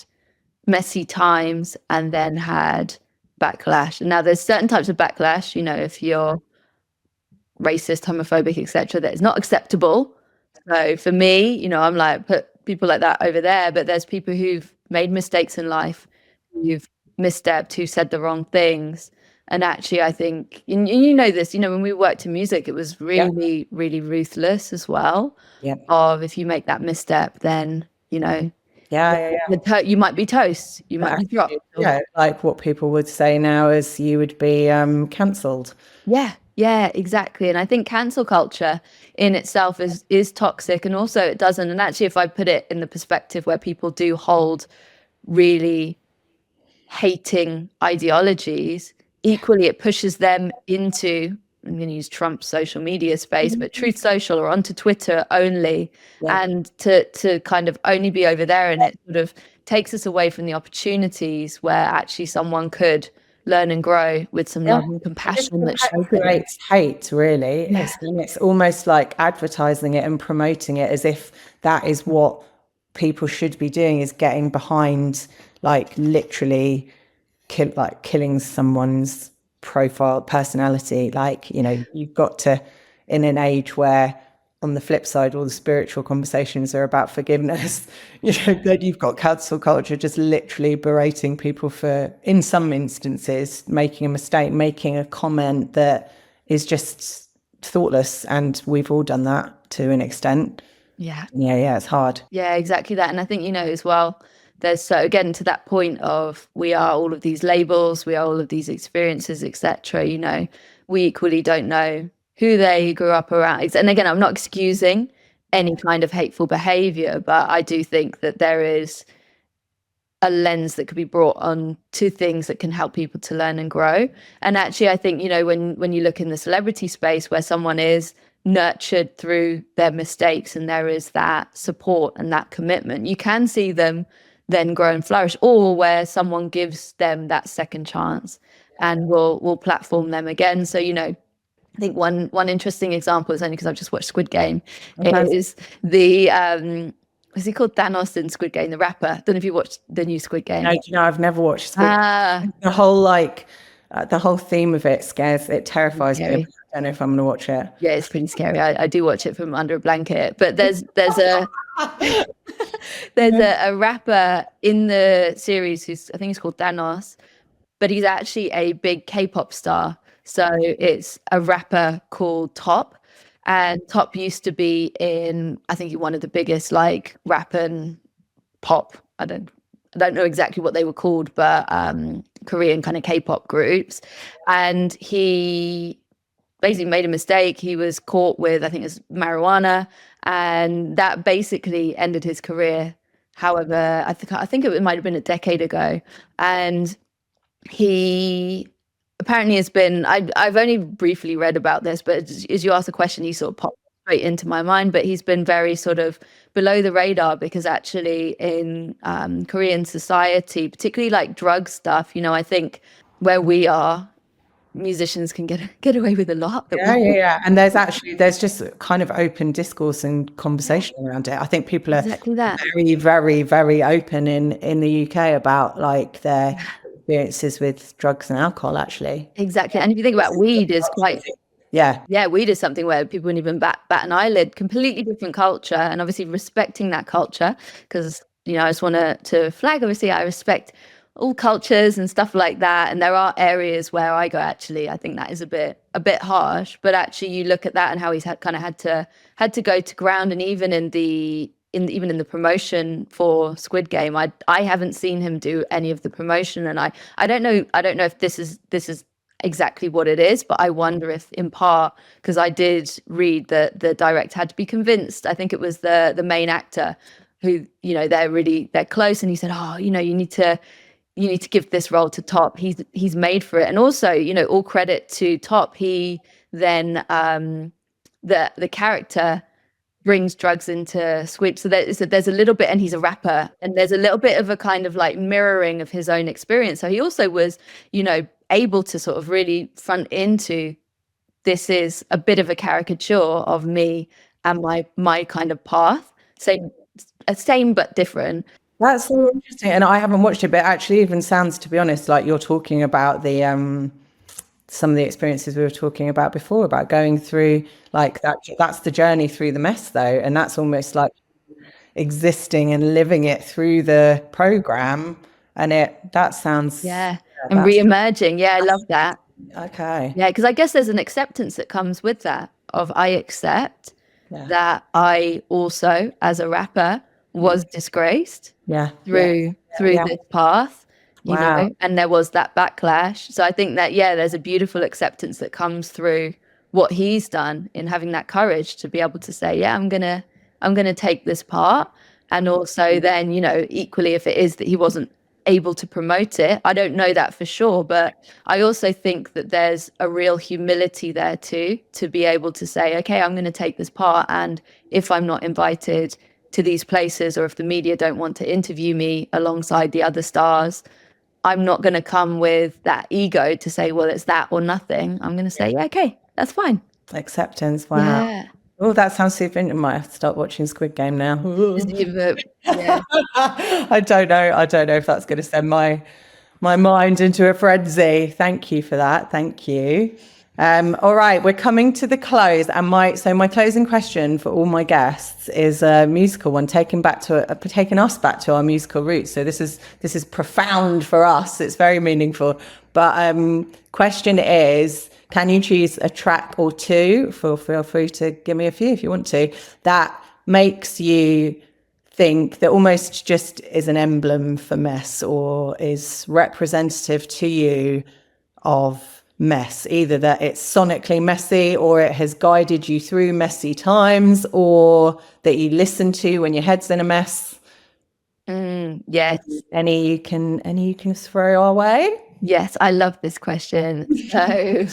messy times and then had backlash. And now there's certain types of backlash, if you're racist, homophobic, etc., that is not acceptable. So for me, I'm like, put people like that over there. But there's people who've made mistakes in life, who've misstepped, who said the wrong things. And actually, I think, and this, when we worked in music, it was really, really ruthless as well. Yeah. Of if you make that misstep, then, You might be toast, you might be dropped. Yeah, like what people would say now is you would be cancelled. Yeah, exactly. And I think cancel culture in itself is toxic, and also it doesn't. And actually, if I put it in the perspective where people do hold really hating ideologies, equally it pushes them into, I'm going to use Trump's social media space, but Truth Social or onto Twitter only, and to kind of only be over there, and it sort of takes us away from the opportunities where actually someone could learn and grow with some love and compassion that creates hate, really. It's almost like advertising it and promoting it as if that is what people should be doing, is getting behind, like, literally killing someone's profile, personality. Like, you know, you've got to, in an age where on the flip side all the spiritual conversations are about forgiveness, you know, that you've got cancel culture just literally berating people for, in some instances, making a mistake, making a comment that is just thoughtless. And we've all done that to an extent. Yeah, it's hard. Yeah, exactly that. And I think, you know, as well, there's, so again, to that point of, we are all of these labels, we are all of these experiences, etc. You know, we equally don't know who they grew up around. And again, I'm not excusing any kind of hateful behavior, but I do think that there is a lens that could be brought on to things that can help people to learn and grow. And actually, I think, you know, when you look in the celebrity space where someone is nurtured through their mistakes and there is that support and that commitment, you can see them then grow and flourish, or where someone gives them that second chance and will platform them again. So, you know, I think one interesting example is, only because I've just watched Squid Game, is the is he called Thanos in Squid Game, the rapper? I don't know if you watched the new Squid Game. No, I've never watched Squid Game. The whole the whole theme of it terrifies me. I don't know if I'm going to watch it. Yeah, it's pretty scary. I do watch it from under a blanket. But there's a a rapper in the series who's, I think he's called Thanos, but he's actually a big K-pop star. So it's a rapper called Top. And Top used to be in, I think, one of the biggest like rap and pop, I don't know exactly what they were called, but Korean kind of K-pop groups. And he basically made a mistake. He was caught with, I think it was marijuana, and that basically ended his career. However, I think it might have been a decade ago. And he apparently has been, I've only briefly read about this, but as you asked the question, he sort of popped straight into my mind. But he's been very sort of below the radar, because actually in Korean society, particularly like drug stuff, you know, I think where we are, musicians can get away with a lot. Yeah. And there's just kind of open discourse and conversation around it. I think people are very, very, very open in the UK about like their experiences with drugs and alcohol, actually. Exactly. And if you think about weed, is quite weed is something where people wouldn't even bat an eyelid. Completely different culture, and obviously respecting that culture, because, you know, I just want to flag, obviously I respect all cultures and stuff like that, and there are areas where I go, actually I think that is a bit harsh. But actually you look at that and how he's had to go to ground, and even in the promotion for Squid Game, I haven't seen him do any of the promotion, and I don't know if this is exactly what it is, but I wonder if in part, because I did read that the director had to be convinced, I think it was the main actor, who, you know, they're close, and he said, oh, you know, you need to give this role to Top. He's made for it. And also, you know, all credit to Top, he then the character brings drugs into Squid. So there's a little bit, and he's a rapper, and there's a little bit of a kind of like mirroring of his own experience. So he also was, you know, able to sort of really front into, this is a bit of a caricature of me and my kind of path. Same but different. That's so interesting. And I haven't watched it, but it actually even sounds, to be honest, like you're talking about the some of the experiences we were talking about before, about going through like that's the journey through the mess, though. And that's almost like existing and living it through the program. And that sounds and re-emerging. I love that. Okay. Yeah, because I guess there's an acceptance that comes with that, of I accept that I also, as a rapper, was disgraced through this path, you know, and there was that backlash. So I think that, there's a beautiful acceptance that comes through what he's done in having that courage to be able to say, I'm gonna take this part. And also then, you know, equally, if it is that he wasn't able to promote it, I don't know that for sure, but I also think that there's a real humility there too, to be able to say, okay, I'm going to take this part, and if I'm not invited to these places, or if the media don't want to interview me alongside the other stars, I'm not going to come with that ego to say, well, it's that or nothing. I'm going to say, okay, that's fine. Acceptance. Wow. Yeah. Oh, that sounds super. I might have to start watching Squid Game now. I don't know if that's going to send my mind into a frenzy. Thank you for that. Thank you. All right, we're coming to the close, and my closing question for all my guests is a musical one, taking us back to our musical roots. So this is profound for us. It's very meaningful. But question is, can you choose a track or two? Feel free to give me a few if you want to. That makes you think, that almost just is an emblem for mess, or is representative to you of mess, either that it's sonically messy, or it has guided you through messy times, or that you listen to when your head's in a mess. Yes. Any you can throw our way? Yes, I love this question. So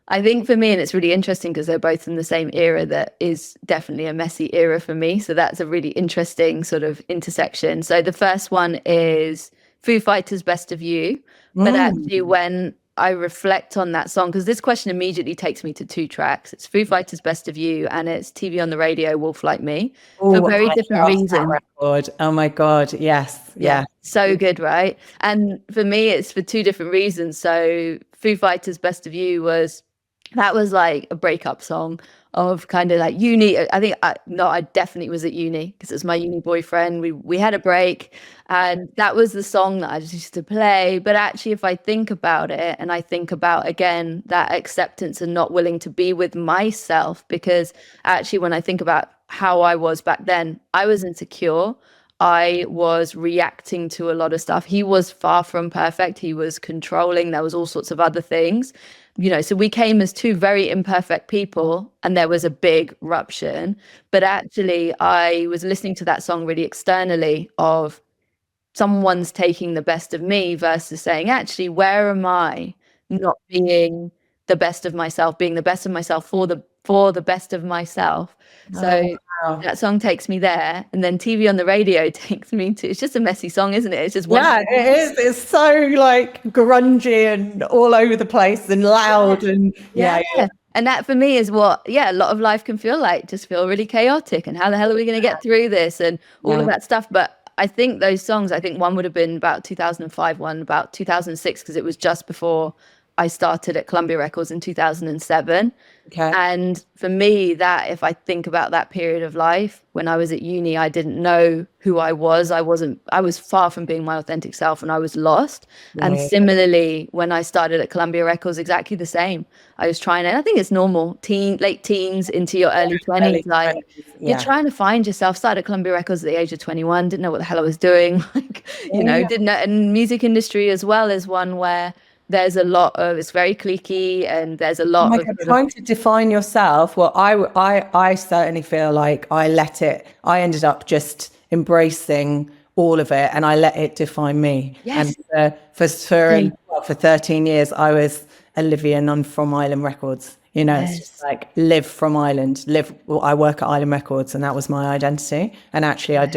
I think for me, and it's really interesting because they're both in the same era that is definitely a messy era for me. So that's a really interesting sort of intersection. So the first one is Foo Fighters' Best of You. But actually, when I reflect on that song, because this question immediately takes me to two tracks. It's Foo Fighters' Best of You, and it's TV on the Radio, Wolf Like Me, for very different reasons. Oh my God, yes. Yeah. So good, right? And for me, it's for two different reasons. So Foo Fighters' Best of You was like a breakup song of kind of like uni. I definitely was at uni, because it was my uni boyfriend. We had a break, and that was the song that I just used to play. But actually, if I think about it, and I think about, again, that acceptance and not willing to be with myself, because actually when I think about how I was back then, I was insecure. I was reacting to a lot of stuff. He was far from perfect. He was controlling. There was all sorts of other things. You know, so we came as two very imperfect people, and there was a big rupture. But actually, I was listening to that song really externally, of someone's taking the best of me versus saying, actually, where am I not being the best of myself, being the best of myself for the best of myself. So that song takes me there, and then TV on the Radio takes me to, it's just a messy song, isn't it? It's just one. Yeah, it is. It's so like grungy and all over the place and loud and yeah. And that for me is what a lot of life can feel like, just feel really chaotic, and how the hell are we going to get through this, and all of that stuff. But I think those songs, I think one would have been about 2005, one about 2006, because it was just before I started at Columbia Records in 2007. Okay. And for me, that, if I think about that period of life, when I was at uni, I didn't know who I was. I was far from being my authentic self, and I was lost. Right. And similarly, when I started at Columbia Records, exactly the same. I was trying, and I think it's normal, late teens into your early 20s, like you're trying to find yourself. Started at Columbia Records at the age of 21, didn't know what the hell I was doing. Like, you know, didn't know. And music industry as well is one where there's a lot of, it's very cliquey, and there's a lot of trying to define yourself. Well, I certainly feel like I ended up just embracing all of it, and I let it define me. Yes. And for 13 years, I was Olivia Nunn from Island Records. You know, It's just like live from Ireland, I work at Island Records, and that was my identity. And actually, I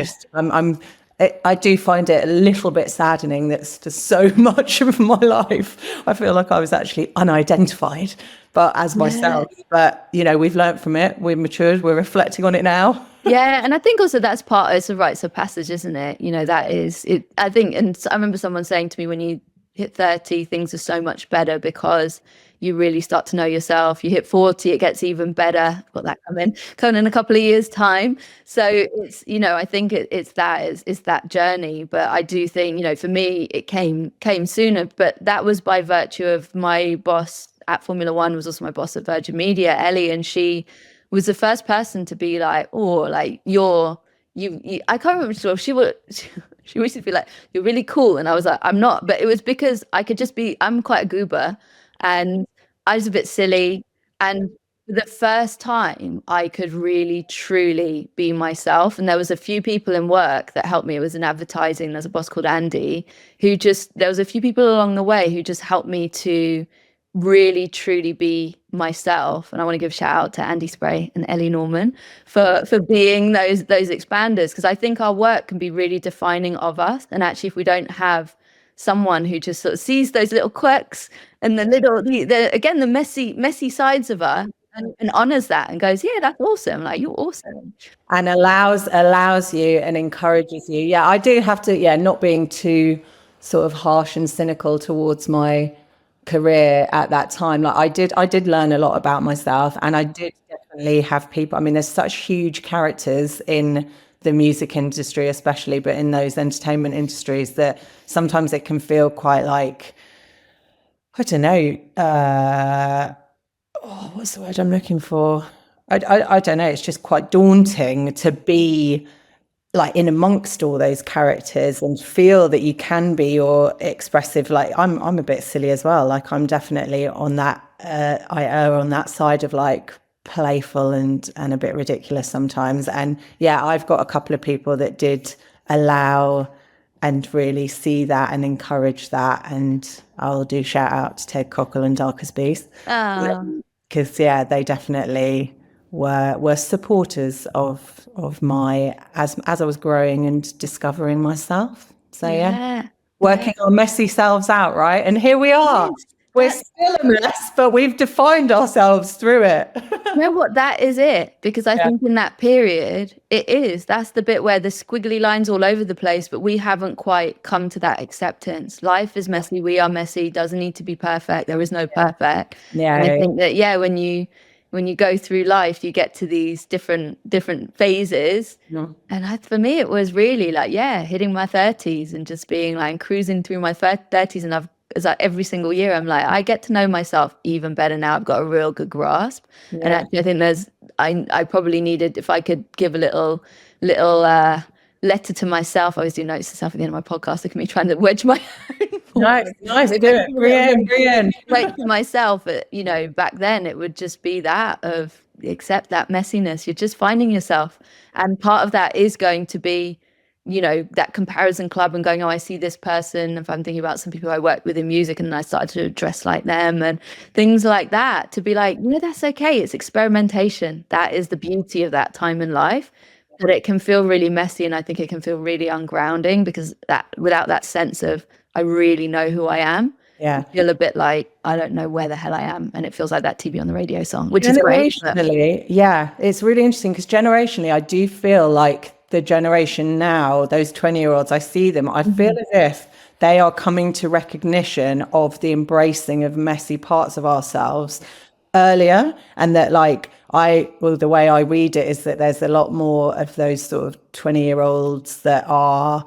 do find it a little bit saddening that just so much of my life, I feel like I was actually unidentified, but as myself. But, you know, we've learned from it. We've matured. We're reflecting on it now. Yeah. And I think also that's it's a rites of passage, isn't it? You know, that is it. I think, and I remember someone saying to me, when you hit 30, things are so much better, because you really start to know yourself. You hit 40, it gets even better. Got that coming in a couple of years' time. So it's, you know, I think it's that journey. But I do think, you know, for me, it came sooner. But that was by virtue of my boss at Formula One, was also my boss at Virgin Media, Ellie, and she was the first person to be like, oh, like you're I can't remember, sure she would she used to be like, you're really cool, and I was like, I'm not, but it was because I could just be, I'm quite a goober, and I was a bit silly, and for the first time I could really truly be myself. And there was a few people in work that helped me. It was in advertising, there's a boss called Andy, who just, there was a few people along the way who just helped me to really truly be myself. And I want to give a shout out to Andy Spray and Ellie Norman for being those expanders, because I think our work can be really defining of us. And actually, if we don't have someone who just sort of sees those little quirks and again, the messy sides of us, and honors that and goes, yeah, that's awesome, like, you're awesome, and allows you and encourages you. Yeah, I do have to, yeah, not being too sort of harsh and cynical towards my career at that time. Like I did learn a lot about myself, and I did definitely have people. I mean, there's such huge characters in the music industry, especially, but in those entertainment industries, that sometimes it can feel quite like, I don't know, what's the word I'm looking for? I don't know. It's just quite daunting to be like in amongst all those characters and feel that you can be your expressive. Like I'm a bit silly as well. Like I'm definitely on that. I err on that side of like playful and a bit ridiculous sometimes. And yeah, I've got a couple of people that did allow and really see that and encourage that. And I'll do shout out to Ted Cockle and Darkest Beast. Because yeah, they definitely were supporters of my as I was growing and discovering myself. So yeah, working our messy selves out, right? And here we are. Yes, we're still a mess, but we've defined ourselves through it. You know what? That is it. Because I think in that period, that's the bit where the squiggly lines all over the place, but we haven't quite come to that acceptance. Life is messy. We are messy. Doesn't need to be perfect. There is no perfect. Yeah. And I think that, yeah, when you go through life, you get to these different phases. Yeah. And for me, it was really like, yeah, hitting my 30s and just being like cruising through my 30s. And it's like every single year, I'm like, I get to know myself even better now. I've got a real good grasp. Yeah. And actually, I think I probably needed, if I could give a little letter to myself. I always do notes to self at the end of my podcast. Look at me trying to wedge my own. Nice, do it. Brilliant. Like to myself, back then it would just be that of accept that messiness. You're just finding yourself, and part of that is going to be, that comparison club and going, oh, I see this person. If I'm thinking about some people I worked with in music and I started to dress like them and things like that, to be like, that's okay. It's experimentation. That is the beauty of that time in life. But it can feel really messy, and I think it can feel really ungrounding, because without that sense of I really know who I am, I feel a bit like I don't know where the hell I am, and it feels like that TV on the radio song, which is great. Yeah, it's really interesting, because generationally, I do feel like the generation now, those 20-year-olds, I see them, I feel as if they are coming to recognition of the embracing of messy parts of ourselves earlier, and that the way I read it is that there's a lot more of those sort of 20-year-olds that are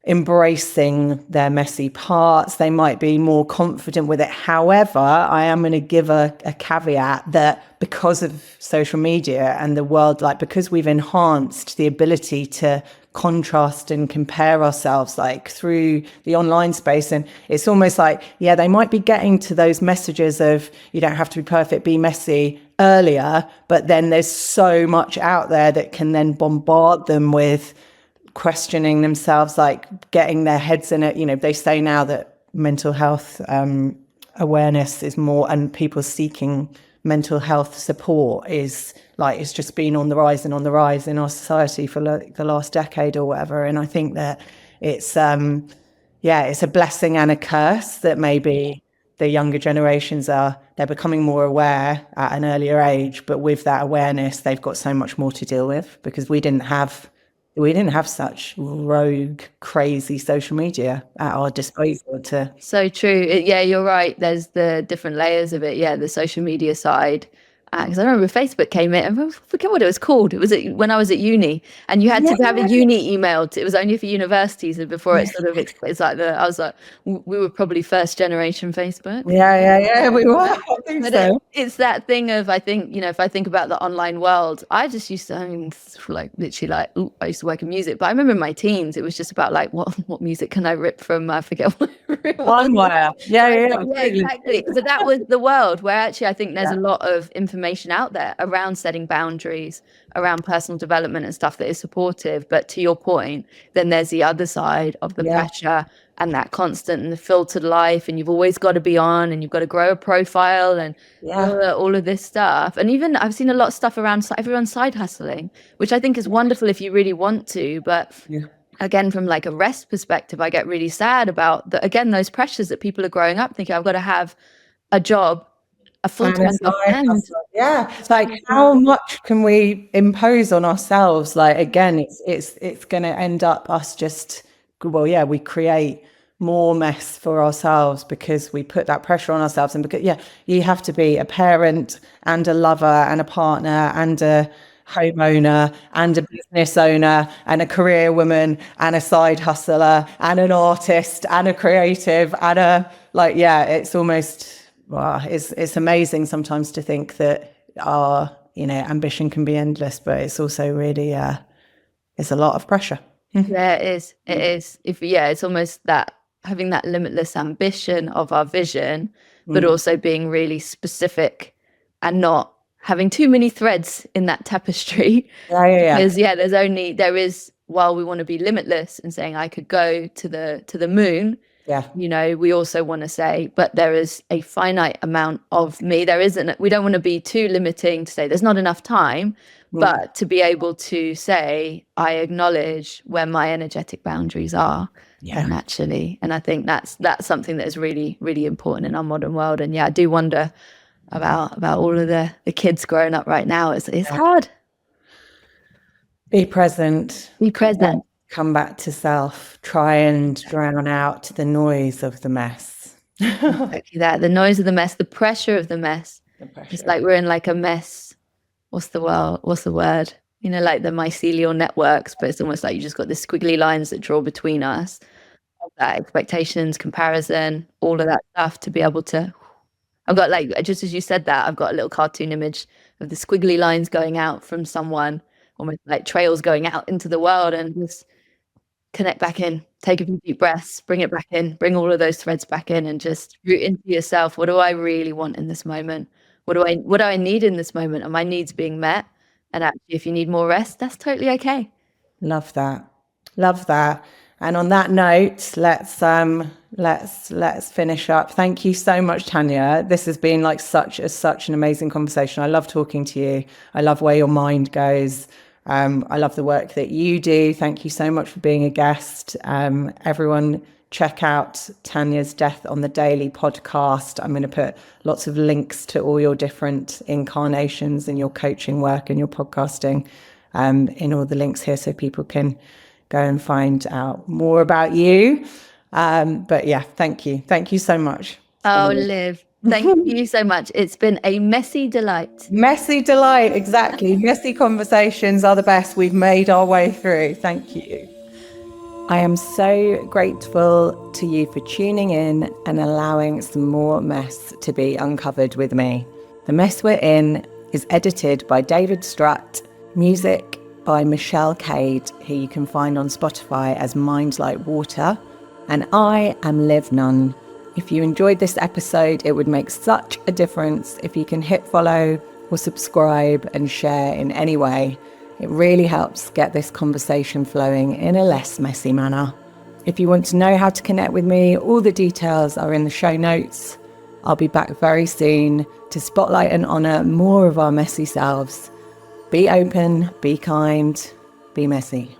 embracing their messy parts. They might be more confident with it. However, I am going to give a caveat that because of social media and the world, because we've enhanced the ability to contrast and compare ourselves through the online space, and it's almost like, they might be getting to those messages of you don't have to be perfect, be messy earlier, but then there's so much out there that can then bombard them with questioning themselves, getting their heads in it. They say now that mental health awareness is more, and people seeking mental health support is it's just been on the rise in our society for the last decade or whatever. And I think that it's it's a blessing and a curse that maybe the younger generations they're becoming more aware at an earlier age, but with that awareness they've got so much more to deal with, because we didn't have such rogue, crazy social media at our disposal to. So true. Yeah, you're right. There's the different layers of it. Yeah, the social media side. because I remember Facebook came in, I forget what it was called. It was when I was at uni, and you had to have a uni email. It was only for universities, and before it sort of, it's like I was like, we were probably first generation Facebook. Yeah, we were. I think But so. it's that thing of, I think, if I think about the online world, I just used to, like literally like, I used to work in music, but I remember in my teens, it was just about like, what music can I rip from, I forget what it was. LimeWire. Yeah, Exactly. But that was the world where actually I think there's a lot of information out there around setting boundaries, around personal development and stuff that is supportive. But to your point, then there's the other side of the pressure and that constant and the filtered life, and you've always got to be on, and you've got to grow a profile and all of this stuff. And even I've seen a lot of stuff around everyone side hustling, which I think is wonderful if you really want to, but again, from like a rest perspective, I get really sad about those pressures that people are growing up thinking, I've got to have a job, a full-time job. It's like, how much can we impose on ourselves? Like, again, it's going to end up us just, we create more mess for ourselves because we put that pressure on ourselves. And because you have to be a parent and a lover and a partner and a homeowner and a business owner and a career woman and a side hustler and an artist and a creative and it's almost, it's amazing sometimes to think that our ambition can be endless, but it's also really it's a lot of pressure. It is it's almost that having that limitless ambition of our vision, but also being really specific and not having too many threads in that tapestry. Because there is, while we want to be limitless and saying I could go to the moon, we also want to say, but there is a finite amount of me. We don't want to be too limiting to say there's not enough time, but to be able to say, I acknowledge where my energetic boundaries are. Naturally. And I think that's something that is really, really important in our modern world. And I do wonder about all of the kids growing up right now. It's hard. Be present. Come back to self. Try and drown out the noise of the mess. Exactly that. The noise of the mess, the pressure of the mess. It's like we're in like a mess. What's the word? Like the mycelial networks, but it's almost like you just got the squiggly lines that draw between us. That expectations, comparison, all of that stuff to be able to. I've got, like, just as you said that, I've got a little cartoon image of the squiggly lines going out from someone, almost like trails going out into the world, and just connect back in, take a few deep breaths, bring it back in, bring all of those threads back in, and just root into yourself. What do I really want in this moment? What do I need in this moment? Are my needs being met? And actually, if you need more rest, that's totally okay. Love that. And on that note, let's finish up. Thank you so much, Tanya. This has been like such an amazing conversation. I love talking to you. I love where your mind goes. I love the work that you do. Thank you so much for being a guest. Everyone, check out Tanya's Death on the Daily podcast. I'm going to put lots of links to all your different incarnations and your coaching work and your podcasting in all the links here, so people can go and find out more about you. But thank you. Thank you so much. Oh, Liv, thank you so much. It's been a messy delight. Messy delight, exactly. Messy conversations are the best. We've made our way through. Thank you. I am so grateful to you for tuning in and allowing some more mess to be uncovered with me. The Mess We're In is edited by David Strutt, music by Michelle Cade, who you can find on Spotify as Mind Like Water. And I am Liv Nunn. If you enjoyed this episode, it would make such a difference if you can hit follow or subscribe and share in any way. It really helps get this conversation flowing in a less messy manner. If you want to know how to connect with me, all the details are in the show notes. I'll be back very soon to spotlight and honour more of our messy selves. Be open, be kind, be messy.